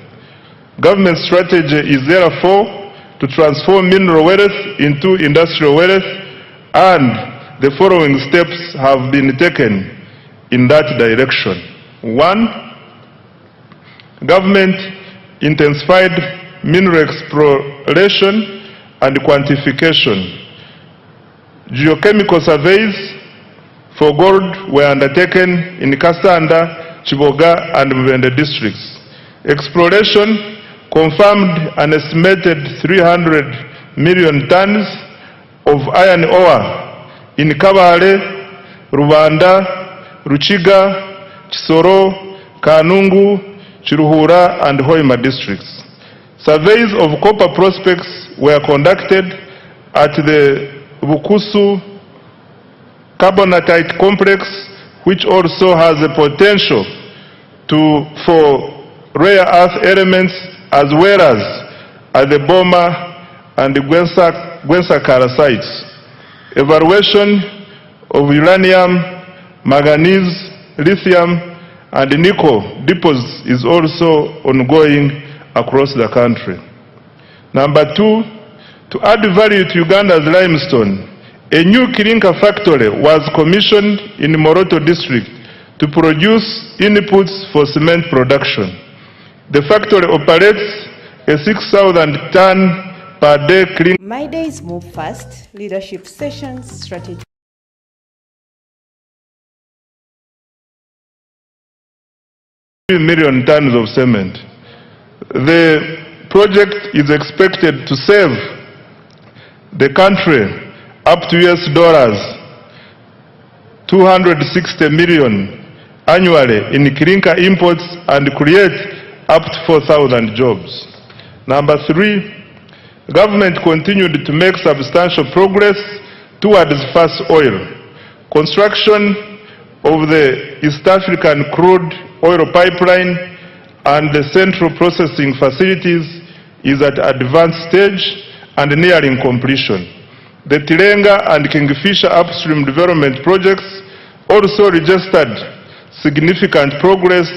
Government strategy is therefore to transform mineral wealth into industrial wealth, and the following steps have been taken in that direction. 1. Government intensified mineral exploration and quantification. Geochemical surveys for gold were undertaken in Kasanda, Chiboga, and Mubende districts. Exploration confirmed an estimated 300 million tons of iron ore in Kabale, Rubanda, Ruchiga, Kisoro, Kanungu, Chiruhura, and Hoima districts. Surveys of copper prospects were conducted at the Bukusu carbonatite complex, which also has the potential for rare earth elements, as well as at the Boma and the Gwensakara sites. Evaluation of uranium, manganese, lithium, and nickel deposits is also ongoing across the country. Number 2, to add value to Uganda's limestone, a new clinker factory was commissioned in Moroto district to produce inputs for cement production. The factory operates a 6,000 ton per day clean. My Days Move Fast Leadership Sessions Strategy. Million tons of cement. The project is expected to save the country up to $260 million annually in clinker imports and create up to 4,000 jobs. Number 3, government continued to make substantial progress towards fast oil. Construction of the East African crude oil pipeline and the central processing facilities is at advanced stage and nearing completion. The Tilenga and Kingfisher upstream development projects also registered significant progress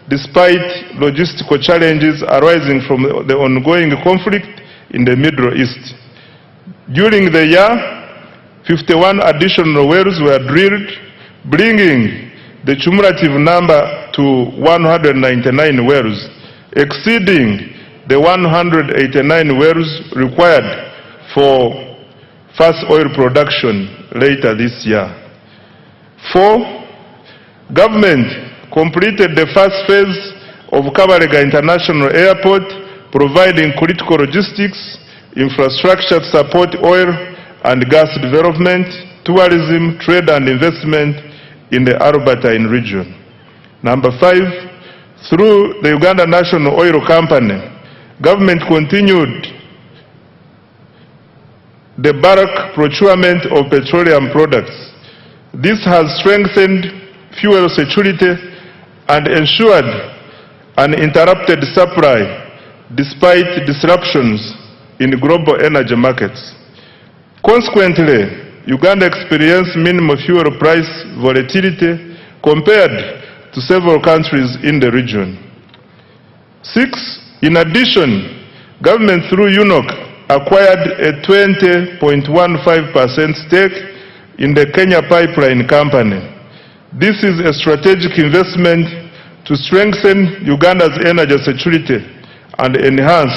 despite logistical challenges arising from the ongoing conflict in the Middle East. During the year, 51 additional wells were drilled, bringing the cumulative number to 199 wells, exceeding the 189 wells required for fast oil production later this year. 4, government completed the first phase of Kabalega International Airport, providing critical logistics, infrastructure to support oil and gas development, tourism, trade and investment in the Albertine region. Number 5, through the Uganda National Oil Company, government continued the bulk procurement of petroleum products. This has strengthened fuel security and ensured uninterrupted supply despite disruptions in global energy markets. Consequently, Uganda experienced minimal fuel price volatility compared to several countries in the region. 6, in addition, government through UNOC acquired a 20.15% stake in the Kenya Pipeline Company. This is a strategic investment to strengthen Uganda's energy security and enhance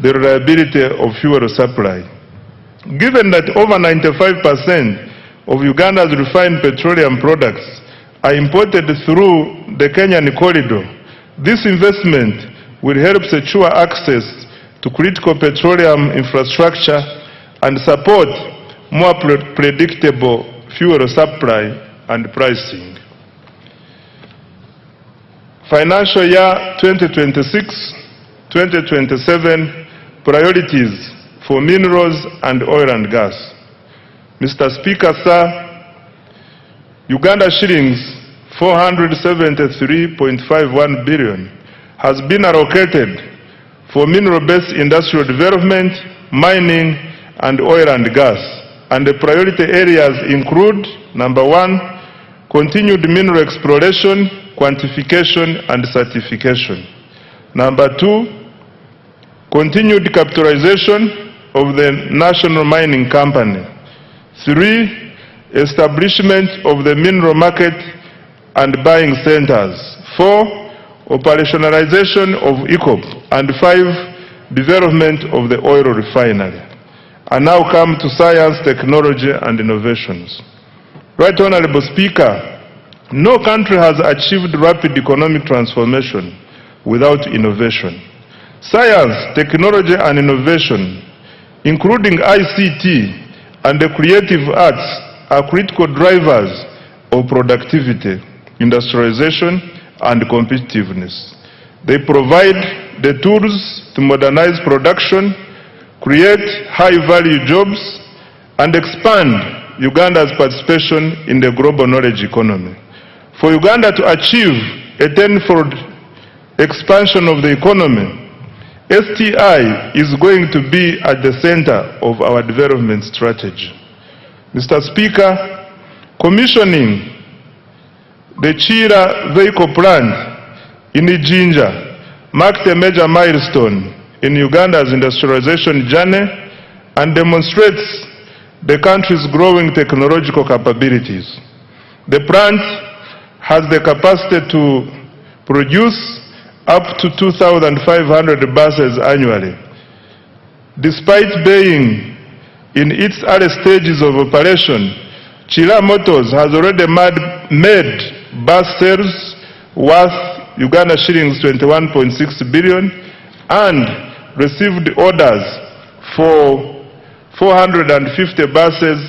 the reliability of fuel supply. Given that over 95% of Uganda's refined petroleum products are imported through the Kenyan corridor, this investment will help secure access to critical petroleum infrastructure and support more predictable fuel supply and pricing. Financial year 2026-2027 priorities for minerals and oil and gas. Mr. Speaker, sir, Uganda shillings 473.51 billion has been allocated for mineral-based industrial development, mining, and oil and gas. And the priority areas include, number 1, continued mineral exploration, quantification, and certification. Number 2, continued capitalization of the National Mining Company. 3, establishment of the mineral market and buying centers. 4, operationalization of ECOP. And 5, development of the oil refinery. I now come to science, technology, and innovations. Right Honorable Speaker, no country has achieved rapid economic transformation without innovation. Science, technology, and innovation, including ICT and the creative arts, are critical drivers of productivity, industrialization, and competitiveness. They provide the tools to modernize production, create high-value jobs, and expand Uganda's participation in the global knowledge economy. For Uganda to achieve a tenfold expansion of the economy, STI is going to be at the center of our development strategy. Mr. Speaker, commissioning the Chira vehicle plant in Ijinja marked a major milestone in Uganda's industrialization journey and demonstrates the country's growing technological capabilities. The plant has the capacity to produce up to 2,500 buses annually. Despite being in its early stages of operation, Chira Motors has already made bus sales worth Uganda shillings 21.6 billion and received orders for 450 buses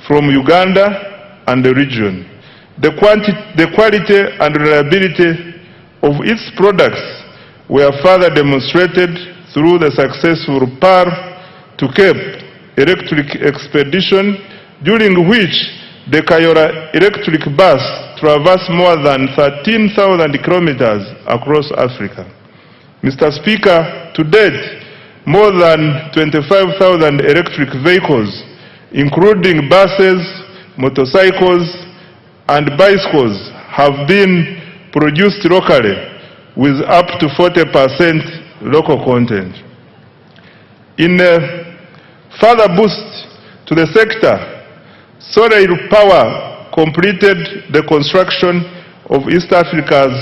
from Uganda and the region. The quality and reliability of its products were further demonstrated through the successful Par to Cape electric expedition, during which the Kayora electric bus traversed more than 13,000 kilometers across Africa. Mr. Speaker, to date, more than 25,000 electric vehicles, including buses, motorcycles, and bicycles, have been produced locally with up to 40% local content. In a further boost to the sector, Solar Power completed the construction of East Africa's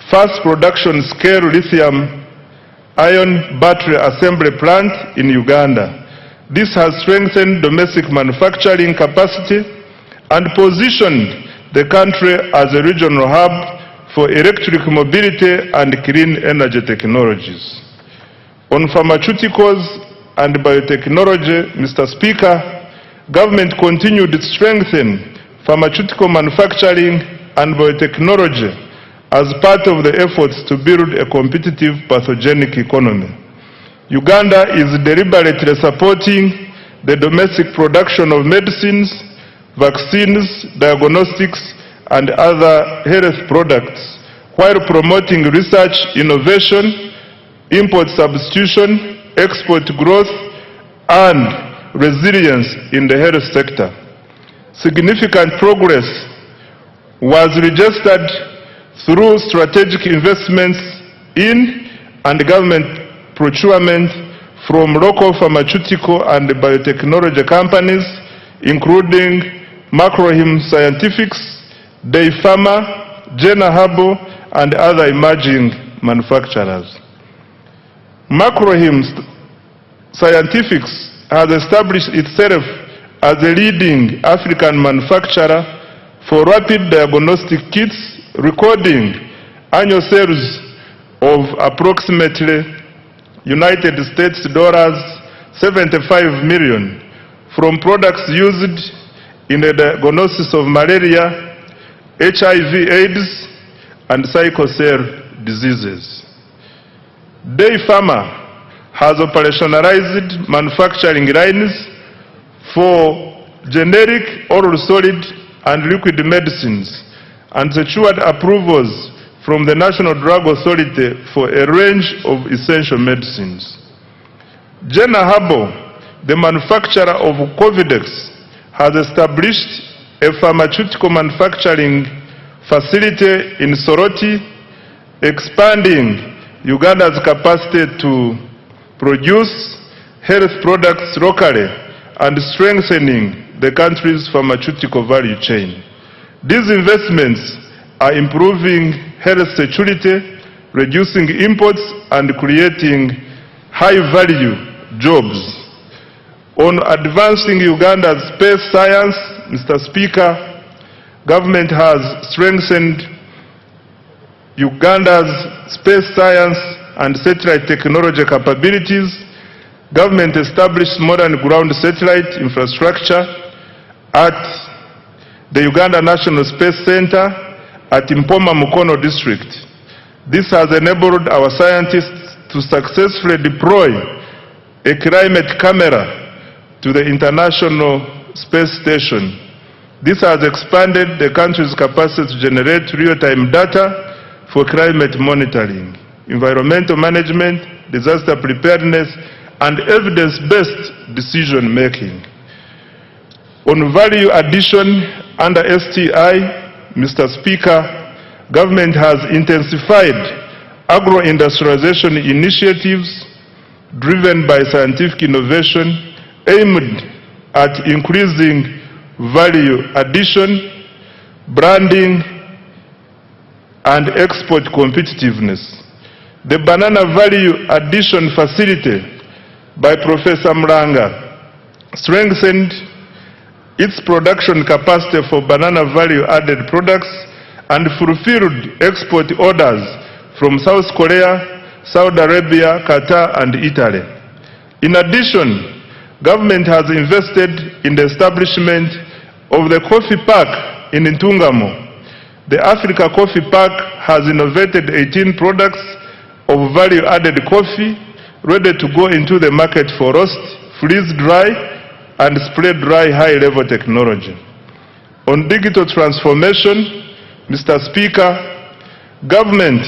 first production-scale lithium-ion battery assembly plant in Uganda. This has strengthened domestic manufacturing capacity and positioned the country as a regional hub for electric mobility and clean energy technologies. On pharmaceuticals and biotechnology, Mr. Speaker, government continued to strengthen pharmaceutical manufacturing and biotechnology as part of the efforts to build a competitive pathogenic economy. Uganda is deliberately supporting the domestic production of medicines, vaccines, diagnostics, and other health products, while promoting research, innovation, import substitution, export growth, and resilience in the health sector. Significant progress was registered through strategic investments in and government procurement from local pharmaceutical and biotechnology companies, including Macrohim Scientifics, Day Pharma, Jena Herbal, and other emerging manufacturers. Macrohim Scientifics has established itself as a leading African manufacturer for rapid diagnostic kits, recording annual sales of approximately United States dollars 75 million from products used in the diagnosis of malaria, HIV/AIDS, and sickle cell diseases. Day Pharma has operationalized manufacturing lines for generic, oral solid, and liquid medicines and secured approvals from the National Drug Authority for a range of essential medicines. Jena Herbal, the manufacturer of Covidex, has established a pharmaceutical manufacturing facility in Soroti, expanding Uganda's capacity to produce health products locally and strengthening the country's pharmaceutical value chain. These investments are improving health security, reducing imports, and creating high-value jobs. On advancing Uganda's space science, Mr. Speaker, government has strengthened Uganda's space science and satellite technology capabilities. Government established modern ground satellite infrastructure at the Uganda National Space Center at Mpoma Mukono district. This has enabled our scientists to successfully deploy a climate camera to the International Space Station. This has expanded the country's capacity to generate real-time data for climate monitoring, environmental management, disaster preparedness, and evidence-based decision-making. On value addition under STI, Mr. Speaker, government has intensified agro-industrialization initiatives driven by scientific innovation aimed at increasing value addition, branding, and export competitiveness. The Banana Value Addition Facility by Professor Mlanga strengthened its production capacity for banana value-added products and fulfilled export orders from South Korea, Saudi Arabia, Qatar, and Italy. In addition, government has invested in the establishment of the Coffee Park in Ntungamo. The Africa Coffee Park has innovated 18 products of value-added coffee ready to go into the market for roast, freeze-dry, and spray-dry high-level technology. On digital transformation, Mr. Speaker, government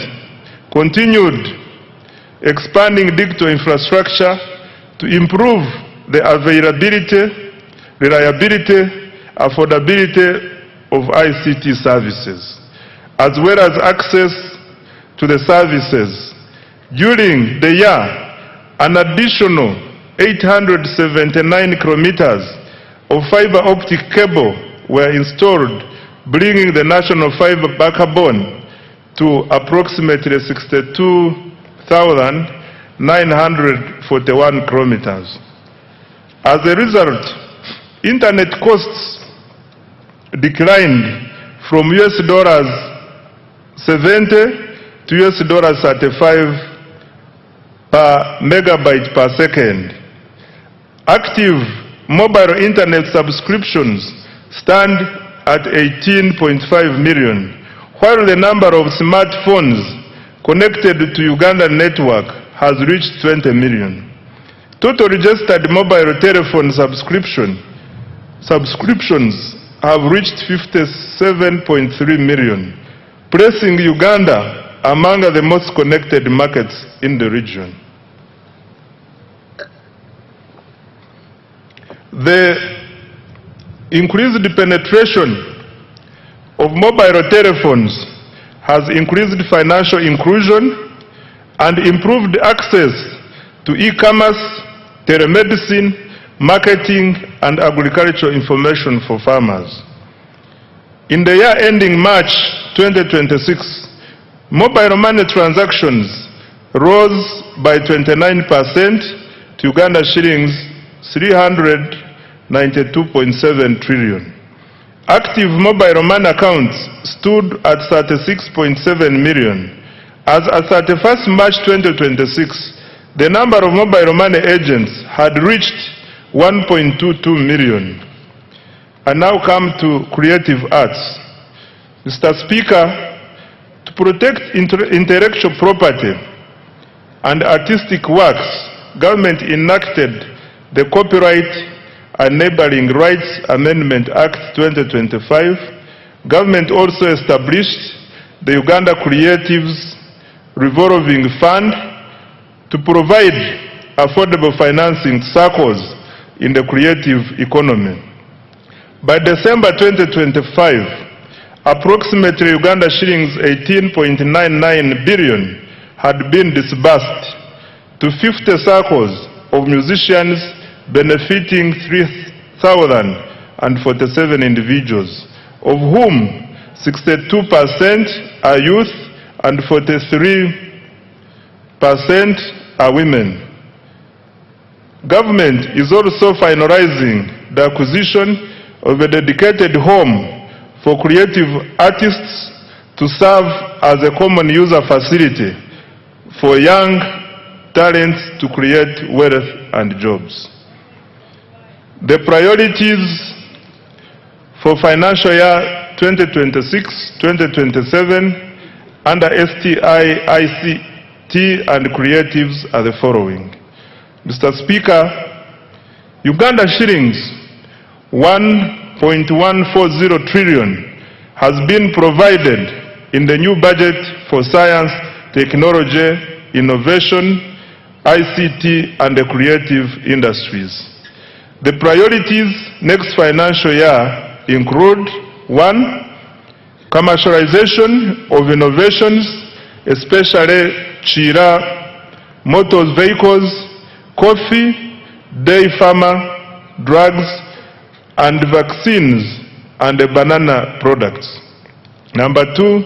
continued expanding digital infrastructure to improve the availability, reliability, affordability of ICT services, as well as access to the services. During the year, an additional 879 kilometers of fiber optic cable were installed, bringing the national fiber backbone to approximately 62,941 kilometers. As a result, internet costs declined from $70 to $35 per megabyte per second. Active mobile internet subscriptions stand at 18.5 million, while the number of smartphones connected to Uganda network has reached 20 million. Total registered mobile telephone subscriptions have reached 57.3 million, placing Uganda among the most connected markets in the region. The increased penetration of mobile telephones has increased financial inclusion and improved access to e-commerce, telemedicine, marketing, and agricultural information for farmers. In the year ending March 2026, mobile money transactions rose by 29% to Uganda shillings 392.7 trillion. Active mobile money accounts stood at 36.7 million. As at 31st March 2026, the number of mobile money agents had reached 1.22 million. I now come to creative arts. Mr. Speaker, to protect intellectual property and artistic works, government enacted the Copyright Enabling Rights Amendment Act 2025. Government also established the Uganda Creatives Revolving Fund to provide affordable financing circles in the creative economy. By December 2025, approximately Uganda shillings 18.99 billion had been disbursed to 50 circles of musicians, benefiting 3,047 individuals, of whom 62% are youth and 43% are women. Government is also finalizing the acquisition of a dedicated home for creative artists to serve as a common user facility for young talents to create wealth and jobs. The priorities for financial year 2026-2027 under STI, ICT and creatives are the following. Mr. Speaker, Uganda shillings 1.140 trillion has been provided in the new budget for science, technology, innovation, ICT and the creative industries. The priorities next financial year include: 1. Commercialization of innovations, especially Chira, motor vehicles, coffee, dairy farmer, drugs, and vaccines and banana products. Number 2,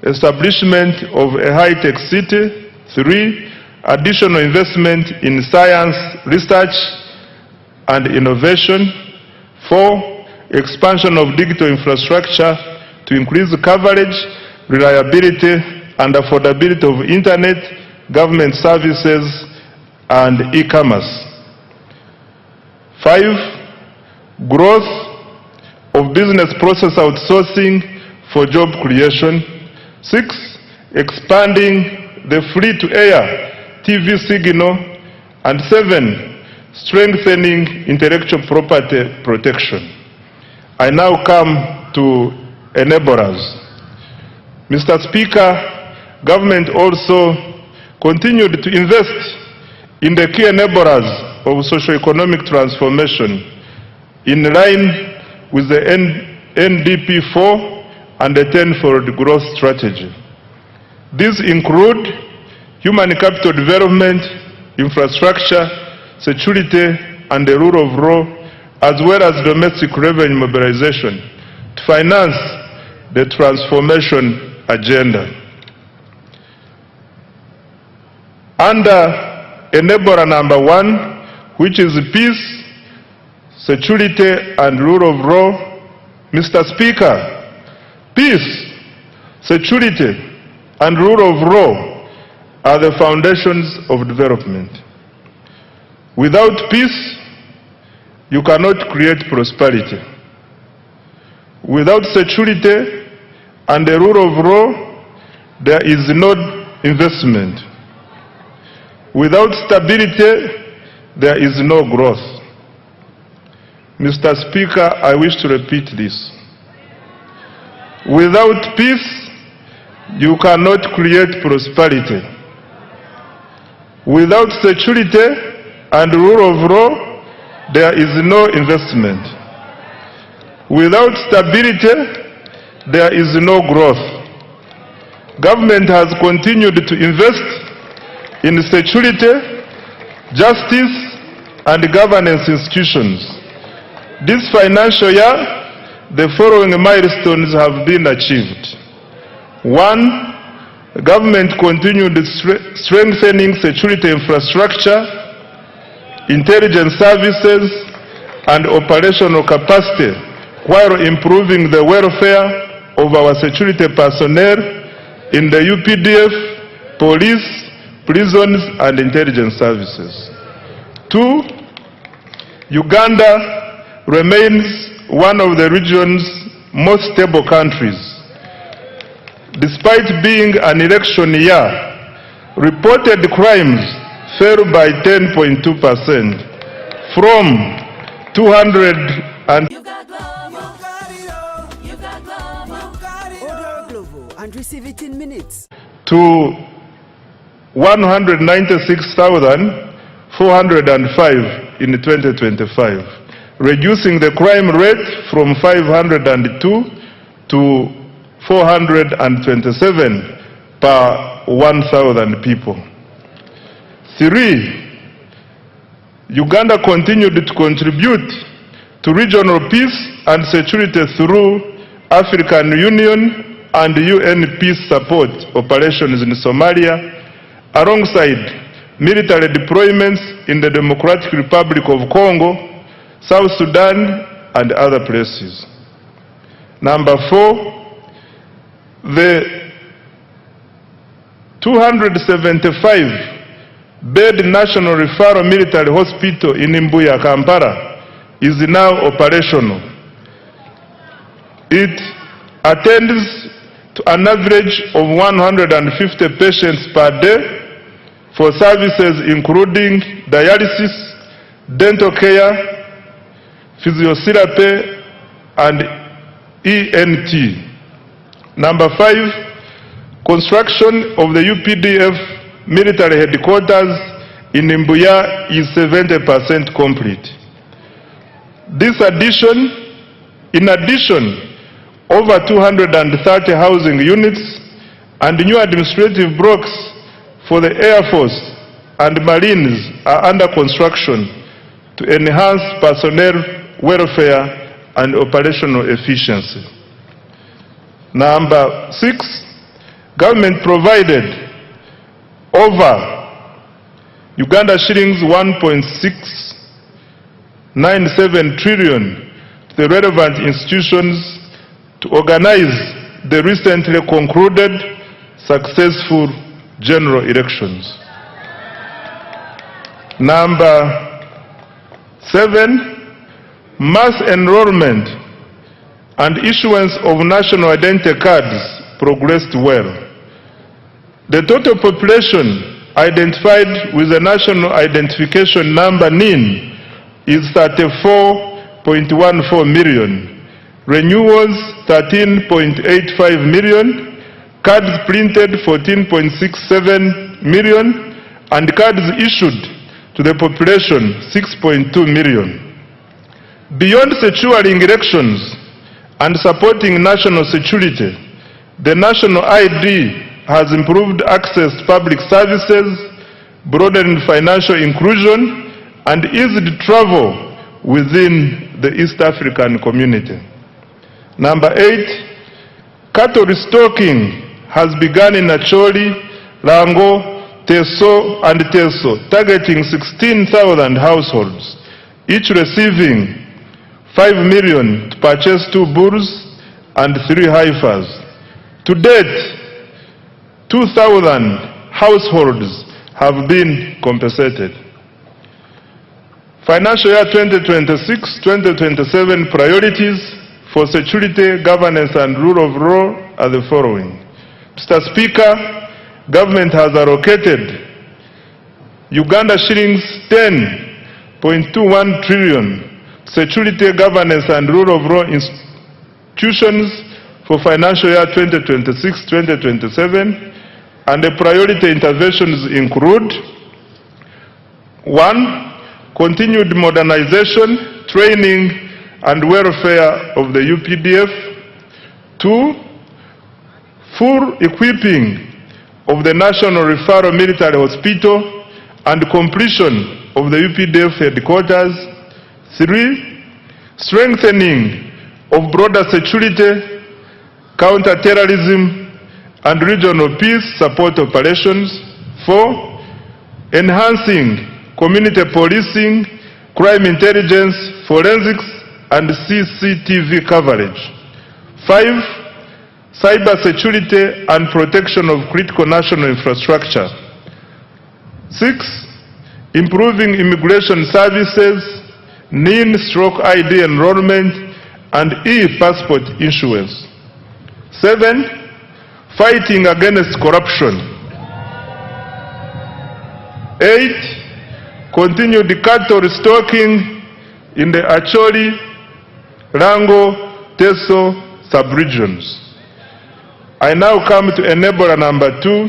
establishment of a high-tech city. 3, additional investment in science, research, and innovation. 4, expansion of digital infrastructure to increase coverage, reliability, and affordability of internet, government services, and e-commerce. 5, growth of business process outsourcing for job creation. 6, expanding the free-to-air TV signal. And 7, strengthening intellectual property protection. I now come to enablers. Mr. Speaker, government also continued to invest in the key enablers of socio-economic transformation in line with the NDP 4 and the 10-fold growth strategy. These include human capital development, infrastructure, security, and the rule of law, as well as domestic revenue mobilization to finance the transformation agenda. Under enabler number 1, which is peace, security, and rule of law, Mr. Speaker, peace, security, and rule of law are the foundations of development. Without peace, you cannot create prosperity. Without security and the rule of law, there is no investment. Without stability, there is no growth. Mr. Speaker, I wish to repeat this. Without peace, you cannot create prosperity. Without security and rule of law, there is no investment. Without stability, there is no growth. Government has continued to invest in security, justice, and governance institutions. This financial year, the following milestones have been achieved. 1, the government continued strengthening security infrastructure, intelligence services, and operational capacity while improving the welfare of our security personnel in the UPDF, police, prisons, and intelligence services. 2, Uganda remains one of the region's most stable countries. Despite being an election year, reported crimes fell by 10.2% from 200 and and receive it in minutes to 196,405 in 2025, reducing the crime rate from 502 to 427 per 1,000 people. 3, Uganda continued to contribute to regional peace and security through African Union and UN peace support operations in Somalia, alongside military deployments in the Democratic Republic of Congo, South Sudan, and other places. Number 4, the 275-bed National Referral Military Hospital in Mbuya, Kampala, is now operational. It attends to an average of 150 patients per day for services including dialysis, dental care, physiotherapy, and ENT. Number 5, construction of the UPDF military headquarters in Mbuya is 70% complete. In addition, over 230 housing units and new administrative blocks for the Air Force and Marines are under construction to enhance personnel welfare and operational efficiency. Number 6, government provided over Uganda shillings 1.697 trillion to the relevant institutions to organize the recently concluded successful general elections. Number 7, mass enrollment and issuance of national identity cards progressed well. The total population identified with the National Identification Number NIN is 34.14 million, renewals 13.85 million, cards printed 14.67 million, and cards issued to the population 6.2 million. Beyond securing elections and supporting national security, the national ID has improved access to public services, broadened financial inclusion, and eased travel within the East African community. Number 8, cattle restocking has begun in Acholi, Lango, Teso, and Teso, targeting 16,000 households, each receiving 5 million to purchase 2 bulls and 3 heifers. To date, 2,000 households have been compensated. Financial year 2026-2027 priorities for security, governance, and rule of law are the following. Mr. Speaker, government has allocated Uganda shillings 10.21 trillion security, governance, and rule of law institutions for financial year 2026-2027, and the priority interventions include: 1. Continued modernization, training, and welfare of the UPDF. 2. Full equipping of the National Referral Military Hospital and completion of the UPDF headquarters. 3. Strengthening of broader security, counter-terrorism, and regional peace support operations. 4. Enhancing community policing, crime intelligence, forensics, and CCTV coverage. 5. Cyber security and protection of critical national infrastructure. 6. Improving immigration services, NIN/ID enrollment, and e-passport issuance. 7. Fighting against corruption. 8. Continued cattle restocking in the Acholi, Lango, Teso sub-regions. I now come to enabler number 2,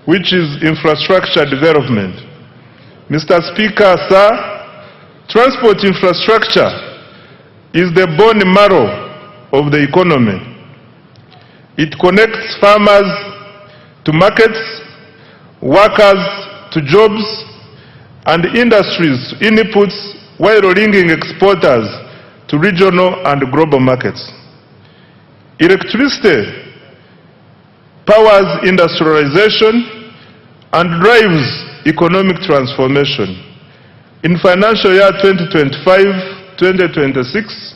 which is infrastructure development. Mr. Speaker, sir, transport infrastructure is the bone marrow of the economy. It connects farmers to markets, workers to jobs, and industries to inputs, while linking exporters to regional and global markets. Electricity powers industrialization and drives economic transformation. In financial year 2025-2026,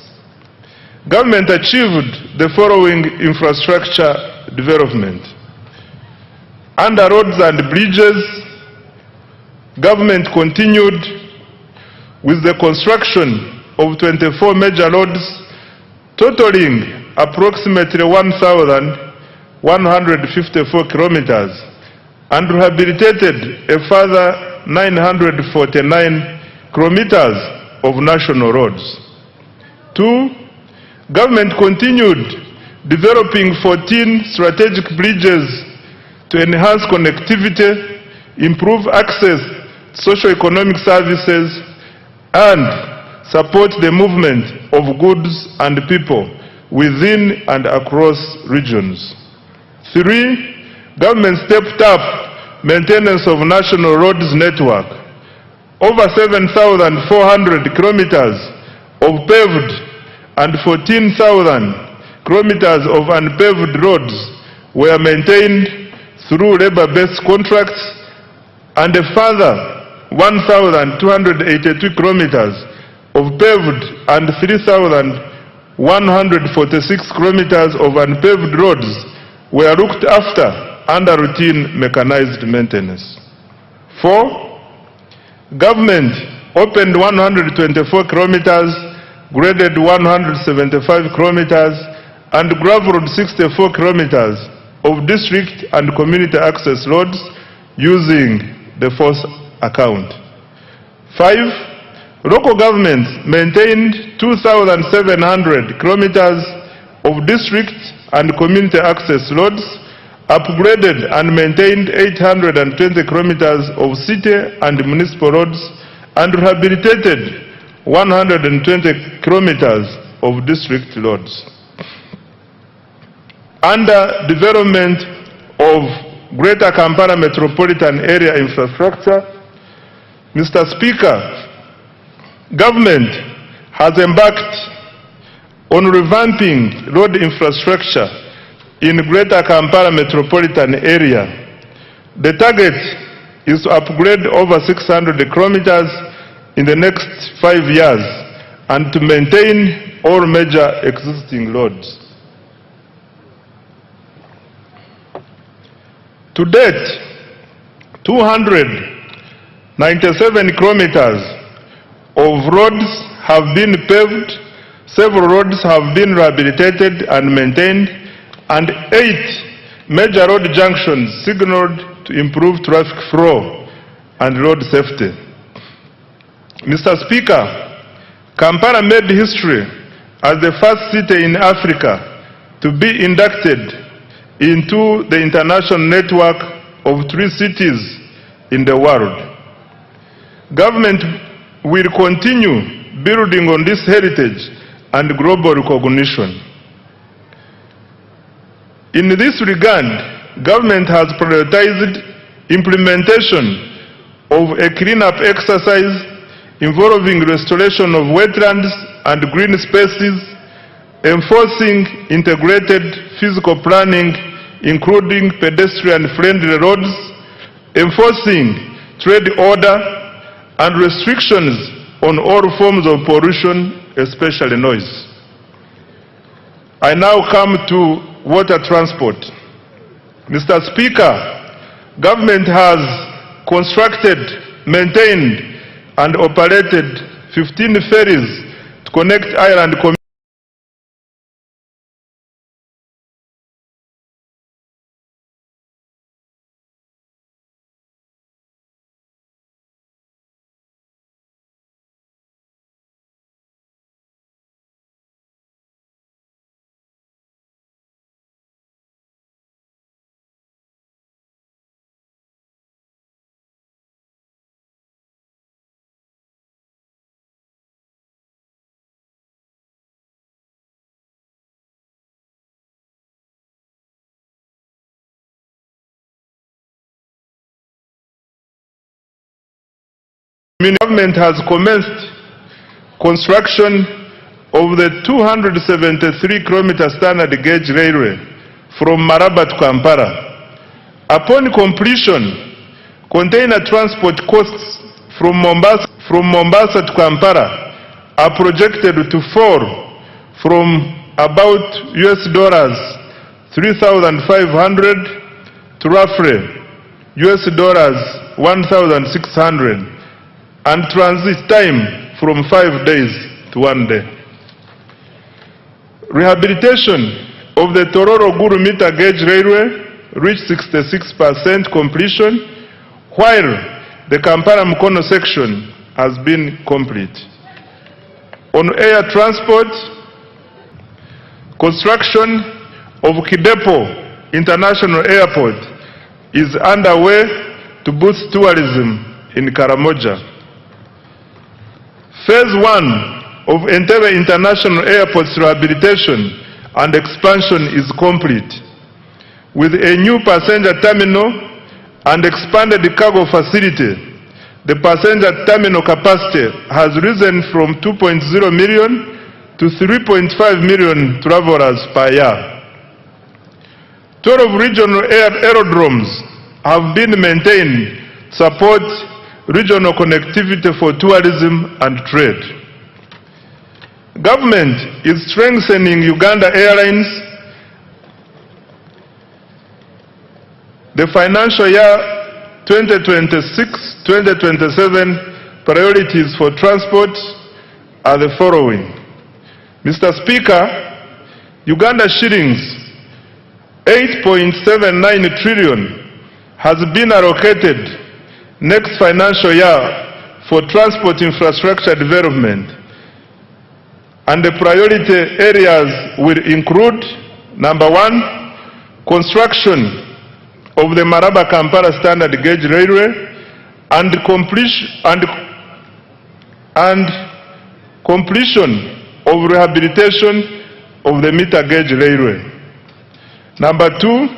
government achieved the following infrastructure development. Under roads and bridges, government continued with the construction of 24 major roads, totaling approximately 1,154 kilometers, and rehabilitated a further 949 kilometers of national roads. 2. Government continued developing 14 strategic bridges to enhance connectivity, improve access to socio-economic services, and support the movement of goods and people within and across regions. 3. Government stepped up maintenance of national roads network. Over 7,400 kilometers of paved and 14,000 kilometers of unpaved roads were maintained through labor-based contracts, and a further 1,282 kilometers of paved and 3,146 kilometers of unpaved roads were looked after under routine mechanized maintenance. 4. Government opened 124 kilometers, graded 175 kilometers, and gravelled 64 kilometers of district and community access roads using the force account. 5. Local governments maintained 2,700 kilometers of district and community access roads, upgraded and maintained 820 kilometers of city and municipal roads, and rehabilitated 120 kilometers of district roads. Under development of Greater Kampala Metropolitan Area infrastructure, Mr. Speaker, government has embarked on revamping road infrastructure in Greater Kampala Metropolitan Area. The target is to upgrade over 600 kilometers in the next 5 years and to maintain all major existing roads. To date, 297 kilometers of roads have been paved, several roads have been rehabilitated and maintained, and 8 major road junctions signaled to improve traffic flow and road safety. Mr. Speaker, Kampala made history as the first city in Africa to be inducted into the international network of 3 cities in the world. Government will continue building on this heritage and global recognition. In this regard, government has prioritized implementation of a clean-up exercise involving restoration of wetlands and green spaces, enforcing integrated physical planning, including pedestrian-friendly roads, enforcing trade order, and restrictions on all forms of pollution, especially noise. I now come to water transport. Mr. Speaker, government has constructed, maintained, and operated 15 ferries to connect island communities. Government has commenced construction of the 273-kilometer standard gauge railway from Maraba to Kampala. Upon completion, container transport costs from Mombasa to Kampala are projected to fall from about $3,500 to roughly $1,600. and transit time from 5 days to 1 day. Rehabilitation of the Tororo-Gulu meter gauge railway reached 66% completion, while the Kampala-Mukono section has been complete. On air transport, construction of Kidepo International Airport is underway to boost tourism in Karamoja. Phase 1 of Entebbe International Airport's rehabilitation and expansion is complete, with a new passenger terminal and expanded cargo facility. The passenger terminal capacity has risen from 2.0 million to 3.5 million travelers per year. 12 regional aerodromes have been maintained to support regional connectivity for tourism and trade. Government is strengthening Uganda Airlines. The financial year 2026-2027 priorities for transport are the following. Mr. Speaker, Uganda shillings 8.79 trillion has been allocated next financial year for transport infrastructure development, and the priority areas will include: number one, construction of the Maraba-Kampala standard gauge railway and completion of rehabilitation of the meter gauge railway. Number two,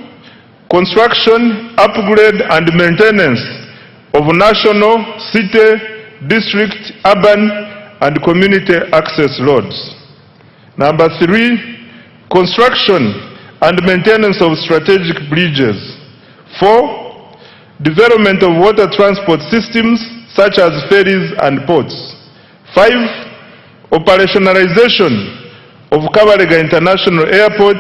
construction, upgrade and maintenance of national, city, district, urban and community access roads. Number three, construction and maintenance of strategic bridges. 4, development of water transport systems such as ferries and ports. 5, operationalization of Kabalega International Airport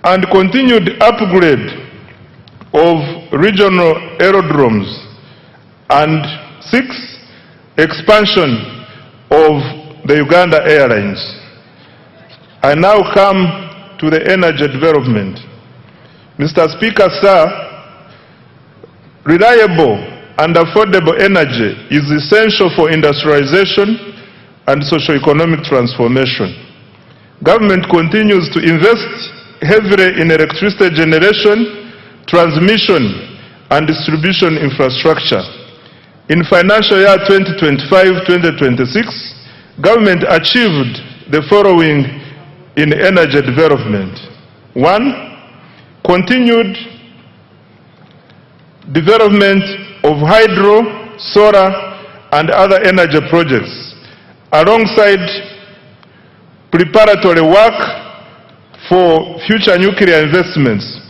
and continued upgrade of regional aerodromes. And 6, expansion of the Uganda Airlines. I now come to the energy development. Mr. Speaker, sir, reliable and affordable energy is essential for industrialization and socio-economic transformation. Government continues to invest heavily in electricity generation, transmission and distribution infrastructure. In financial year 2025-2026, government achieved the following in energy development. 1, continued development of hydro, solar and other energy projects alongside preparatory work for future nuclear investments.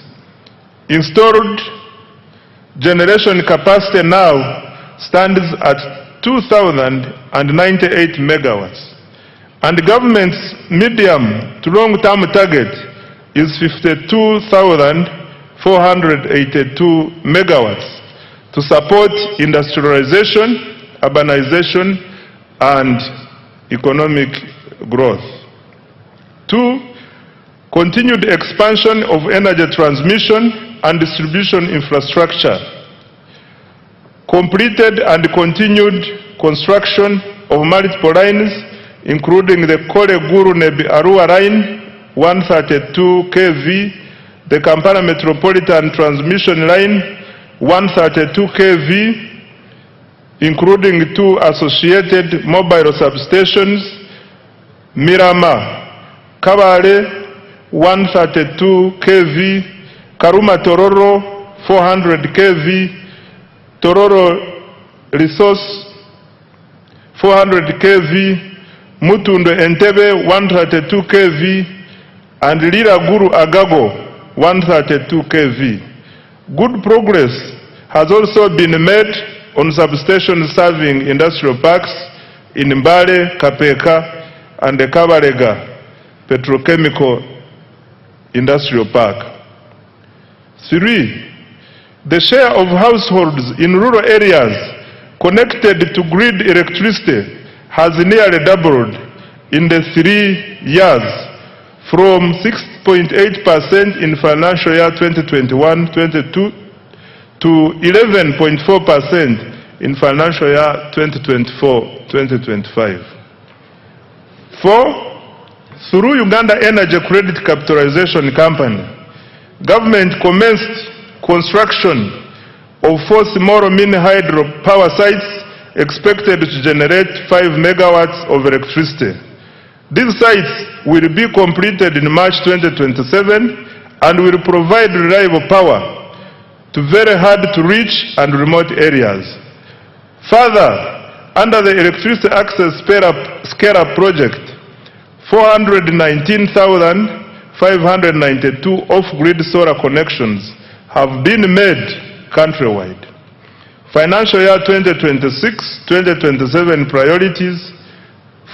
Installed generation capacity now stands at 2,098 megawatts, and the government's medium to long-term target is 52,482 megawatts to support industrialization, urbanization, and economic growth. 2, continued expansion of energy transmission and distribution infrastructure. Completed and continued construction of multiple lines, including the Kole-Gulu-Nebi-Arua line, 132 kV, the Kampala Metropolitan Transmission Line, 132 kV, including 2 associated mobile substations, Mirama, Kabale, 132 kV, Karuma Tororo, 400 kV, Tororo Resource, 400 kV, Mutundo Entebbe, 132 kV, and Lira Guru Agago, 132 kV. Good progress has also been made on substations serving industrial parks in Mbale, Kapeka, and the Kabalega Petrochemical Industrial Park. 3, the share of households in rural areas connected to grid electricity has nearly doubled in the 3 years, from 6.8% in financial year 2021-22 to 11.4% in financial year 2024-2025. 4, through Uganda Energy Credit Capitalization Company, government commenced construction of 4 small mini hydro power sites expected to generate 5 megawatts of electricity. These sites will be completed in March 2027 and will provide reliable power to very hard to reach and remote areas. Further, under the Electricity Access Scale-Up Project, 419,500 592 off-grid solar connections have been made countrywide. Financial year 2026-2027 priorities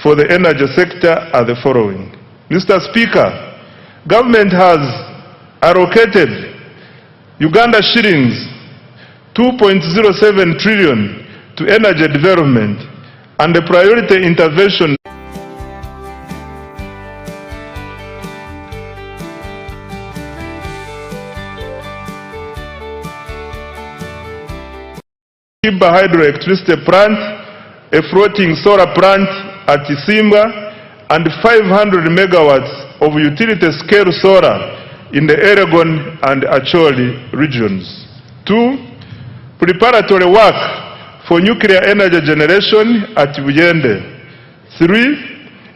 for the energy sector are the following. Mr. Speaker, government has allocated Uganda shillings 2.07 trillion to energy development and the priority intervention Kiba hydroelectricity plant, a floating solar plant at Isimba, and 500 megawatts of utility-scale solar in the Elgon and Acholi regions. 2. Preparatory work for nuclear energy generation at Buyende. 3.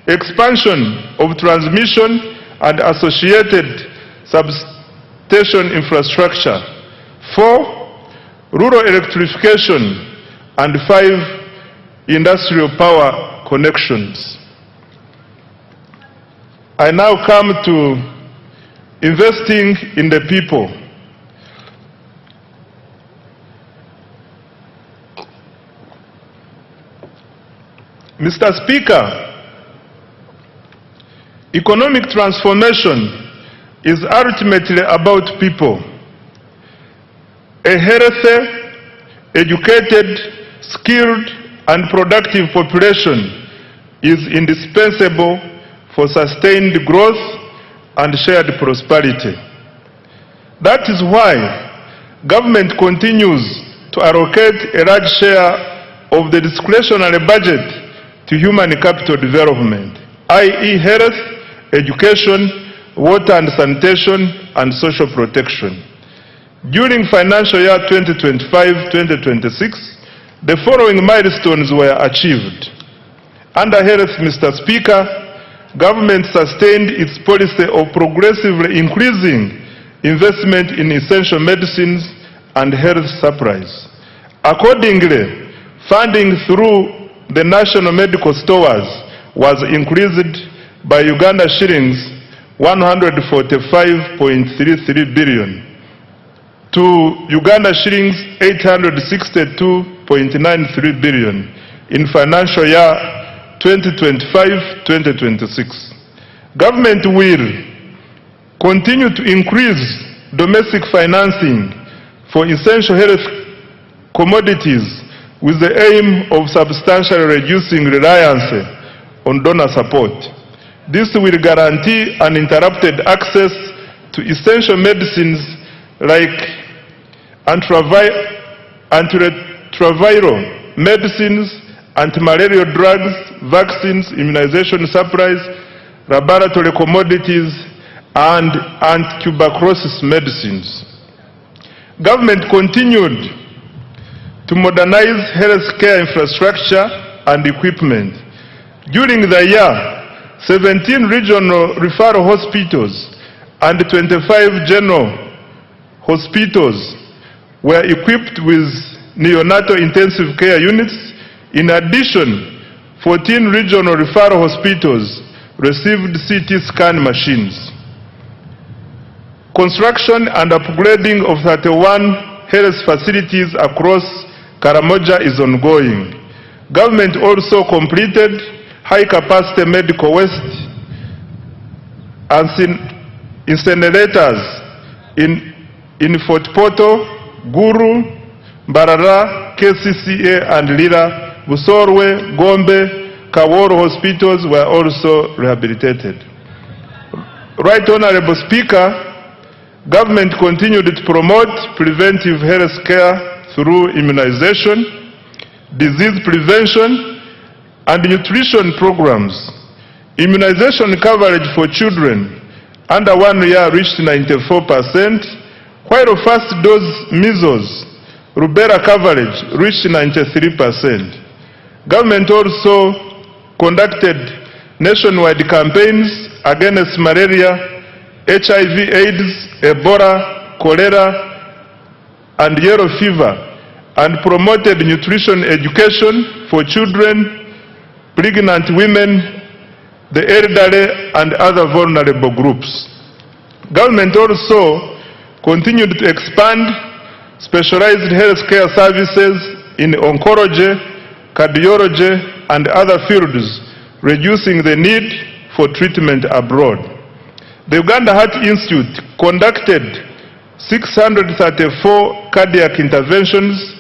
Expansion of transmission and associated substation infrastructure. 4. Rural electrification, and 5. Industrial power connections. I now come to investing in the people. Mr. Speaker, economic transformation is ultimately about people. A healthy, educated, skilled, and productive population is indispensable for sustained growth and shared prosperity. That is why government continues to allocate a large share of the discretionary budget to human capital development, i.e. health, education, water and sanitation, and social protection. During financial year 2025-2026, the following milestones were achieved. Under health, Mr. Speaker, government sustained its policy of progressively increasing investment in essential medicines and health supplies. Accordingly, funding through the national medical stores was increased by Uganda shillings 145.33 billion to Uganda shillings 862.93 billion in financial year 2025-2026. Government will continue to increase domestic financing for essential health commodities with the aim of substantially reducing reliance on donor support. This will guarantee uninterrupted access to essential medicines like antiretroviral medicines, anti-malarial drugs, vaccines, immunization supplies, laboratory commodities, and anti-tuberculosis medicines. Government continued to modernize healthcare infrastructure and equipment. During the year, 17 regional referral hospitals and 25 general hospitals were equipped with neonatal intensive care units. In addition, 14 regional referral hospitals received CT scan machines. Construction and upgrading of 31 health facilities across Karamoja is ongoing. Government also completed high-capacity medical waste incinerators in Fort Portal, Guru, Barara, KCCA, and Lira. Busorwe, Gombe, Kaworo hospitals were also rehabilitated. Right Honorable Speaker, government continued to promote preventive health care through immunization, disease prevention, and nutrition programs. Immunization coverage for children under 1 year reached 94%, while first dose measles, rubella coverage reached 93%. Government also conducted nationwide campaigns against malaria, HIV, AIDS, Ebola, cholera, and yellow fever, and promoted nutrition education for children, pregnant women, the elderly, and other vulnerable groups. Government also continued to expand specialized health care services in oncology, cardiology, and other fields, reducing the need for treatment abroad. The Uganda Heart Institute conducted 634 cardiac interventions,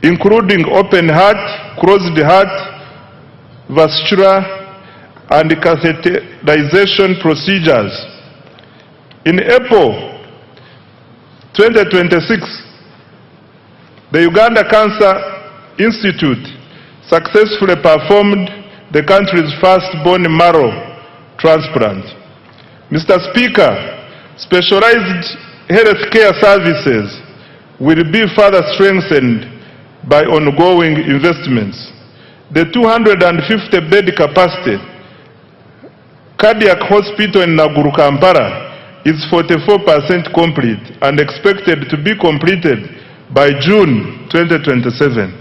including open heart, closed heart, vascular, and catheterization procedures. In April 2026, the Uganda Cancer Institute successfully performed the country's first bone marrow transplant. Mr. Speaker, specialized health care services will be further strengthened by ongoing investments. The 250-bed capacity cardiac hospital in Naguru, Kampala is 44% complete and expected to be completed by June 2027.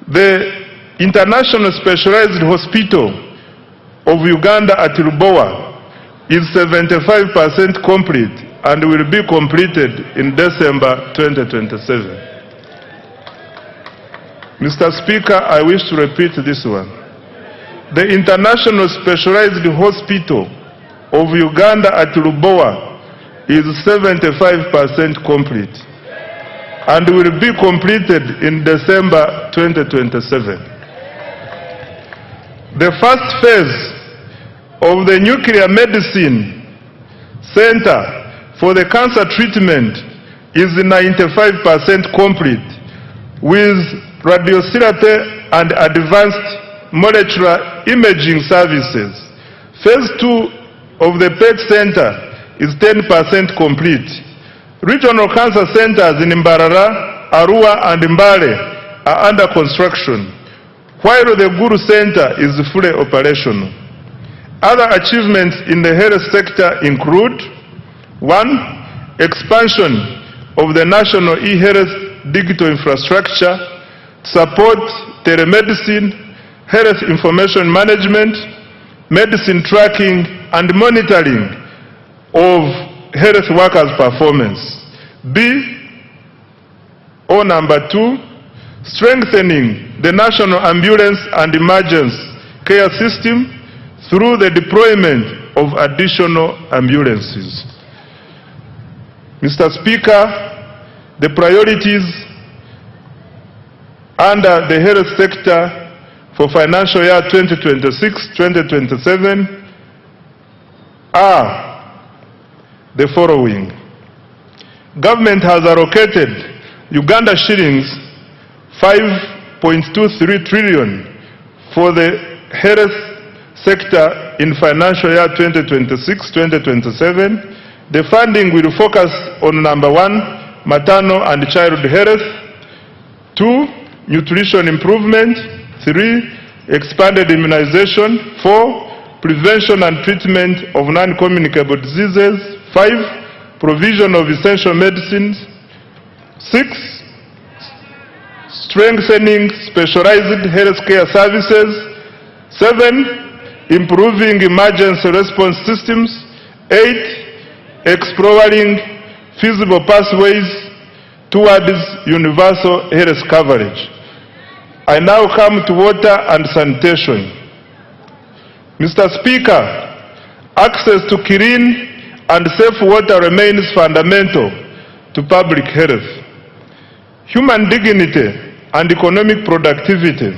The International Specialized Hospital of Uganda at Lubowa is 75% complete and will be completed in December 2027. Mr. Speaker, I wish to repeat this one. The International Specialized Hospital of Uganda at Lubowa is 75% complete and will be completed in December 2027. The first phase of the Nuclear Medicine Center for the cancer treatment is 95% complete, with radiotherapy and advanced molecular imaging services. Phase 2 of the PET Center is 10% complete. Regional cancer centers in Mbarara, Arua, and Mbale are under construction, while the Guru Center is fully operational. Other achievements in the health sector include: 1. Expansion of the national e-health digital infrastructure to support telemedicine, health information management, medicine tracking, and monitoring of health workers' performance. Number 2, strengthening the national ambulance and emergency care system through the deployment of additional ambulances. Mr. Speaker, the priorities under the health sector for financial year 2026-2027 are the following. Government has allocated Uganda shillings 5.23 trillion for the health sector in financial year 2026-2027. The funding will focus on: number 1, maternal and child health; 2, nutrition improvement; 3, expanded immunization; 4, prevention and treatment of non-communicable diseases; 5, provision of essential medicines; 6, strengthening specialized healthcare services; 7, improving emergency response systems; 8, exploring feasible pathways towards universal health coverage. I now come to water and sanitation. Mr. Speaker, access to clean and safe water remains fundamental to public health, human dignity, and economic productivity.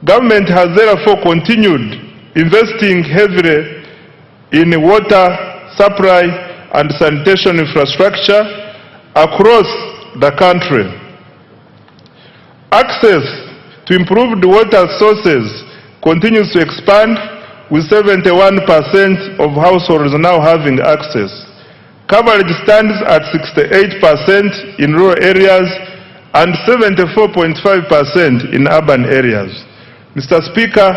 Government has therefore continued investing heavily in water supply and sanitation infrastructure across the country. Access to improved water sources continues to expand, with 71% of households now having access. Coverage stands at 68% in rural areas and 74.5% in urban areas. Mr. Speaker,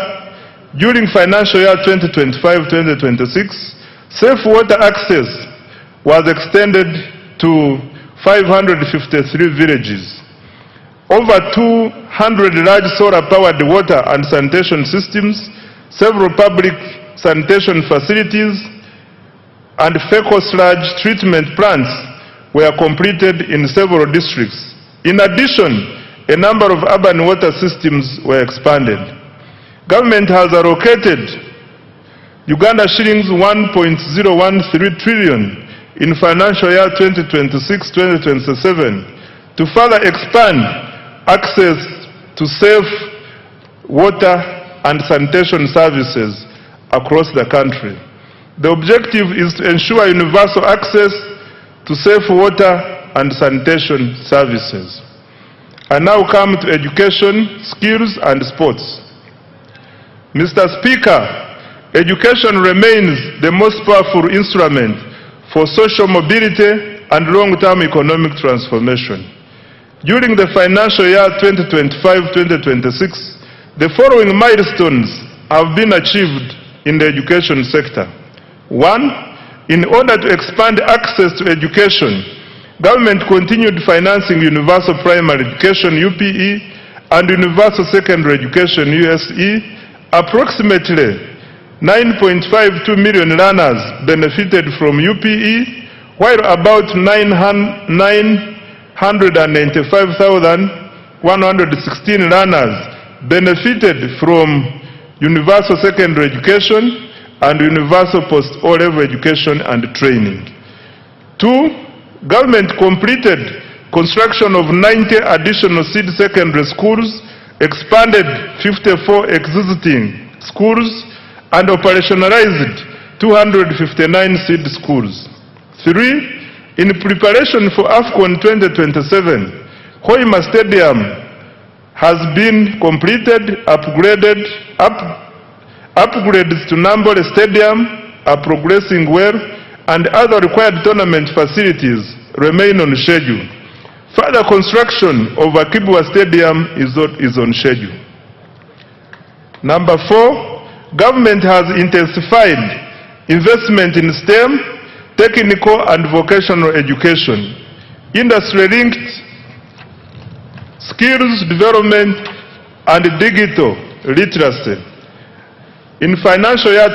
during financial year 2025-2026, safe water access was extended to 553 villages. Over 200 large solar-powered water and sanitation systems, several public sanitation facilities, and fecal sludge treatment plants were completed in several districts. In addition, a number of urban water systems were expanded. Government has allocated Uganda shillings 1.013 trillion in financial year 2026-2027 to further expand access to safe water and sanitation services across the country. The objective is to ensure universal access to safe water and sanitation services. I now come to education, skills, and sports. Mr. Speaker, education remains the most powerful instrument for social mobility and long-term economic transformation. During the financial year 2025-2026, the following milestones have been achieved in the education sector. 1. In order to expand access to education, government continued financing universal primary education UPE and universal secondary education USE. Approximately 9.52 million learners benefited from UPE, while about 995,116 learners benefited from universal secondary education and universal post-O-level education and training. 2. Government completed construction of 90 additional seed secondary schools, expanded 54 existing schools, and operationalized 259 seed schools. 3. In preparation for AFCON 2027, Hoima Stadium has been completed, upgrades to Nambole Stadium are progressing well, and other required tournament facilities remain on schedule. Further construction of Akibwa Stadium is on schedule. Number 4, government has intensified investment in STEM, technical and vocational education, industry-linked skills development, and digital literacy. In financial year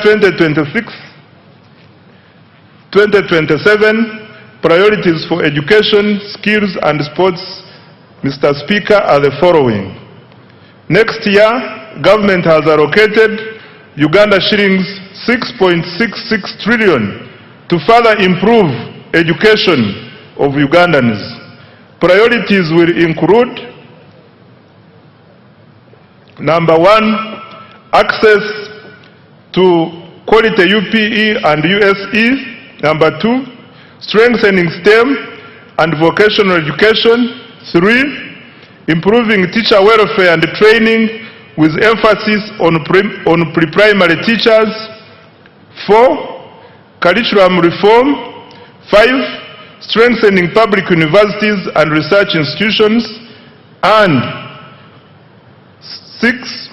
2026-2027, priorities for education, skills, and sports, Mr. Speaker, are the following. Next year, government has allocated Uganda shillings 6.66 trillion to further improve education of Ugandans. Priorities will include: number 1, access to quality UPE and USE. Number 2, strengthening STEM and vocational education. 3, improving teacher welfare and training with emphasis on pre-primary teachers. 4, curriculum reform. 5, strengthening public universities and research institutions. And 6,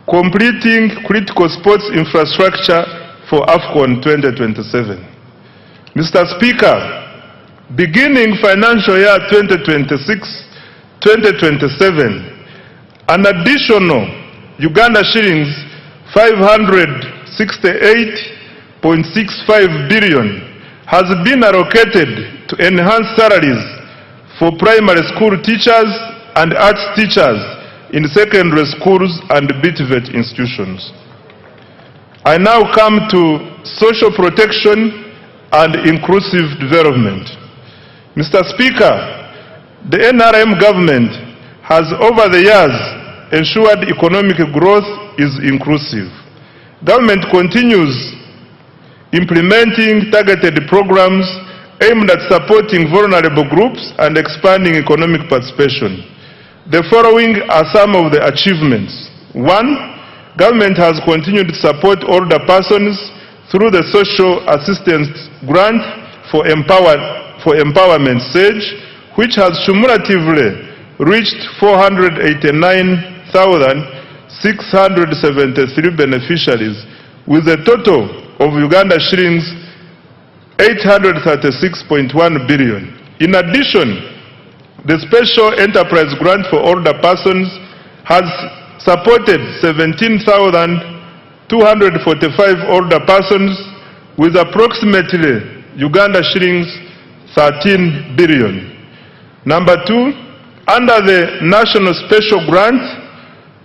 completing critical sports infrastructure for AFCON 2027. Mr. Speaker, beginning financial year 2026-2027, an additional Uganda shillings 568.65 billion has been allocated to enhance salaries for primary school teachers and arts teachers in secondary schools and BTVET institutions. I now come to social protection and inclusive development. Mr. Speaker, the NRM government has over the years ensured economic growth is inclusive. Government continues implementing targeted programs aimed at supporting vulnerable groups and expanding economic participation. The following are some of the achievements. 1, government has continued to support older persons through the Social Assistance Grant for Empowerment SAGE, which has cumulatively reached 489,673 beneficiaries, with a total of Uganda shillings 836.1 billion. In addition, the Special Enterprise Grant for Older Persons has supported 17,245 older persons with approximately Uganda shillings 13 billion. Number 2, under the National Special Grant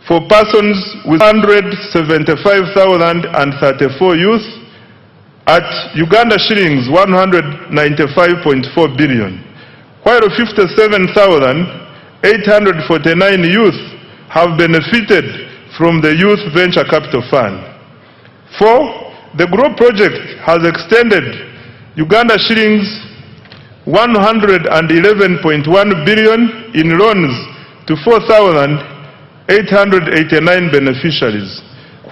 for persons with 175,034 youth at Uganda shillings 195.4 billion, while 57,849 youth have benefited from the Youth Venture Capital Fund. 4, the GROW project has extended Uganda shillings 111.1 billion in loans to 4,889 beneficiaries,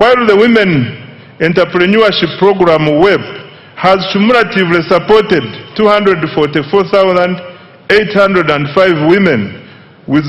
while the Women Entrepreneurship Program WEP has cumulatively supported 244,805 women with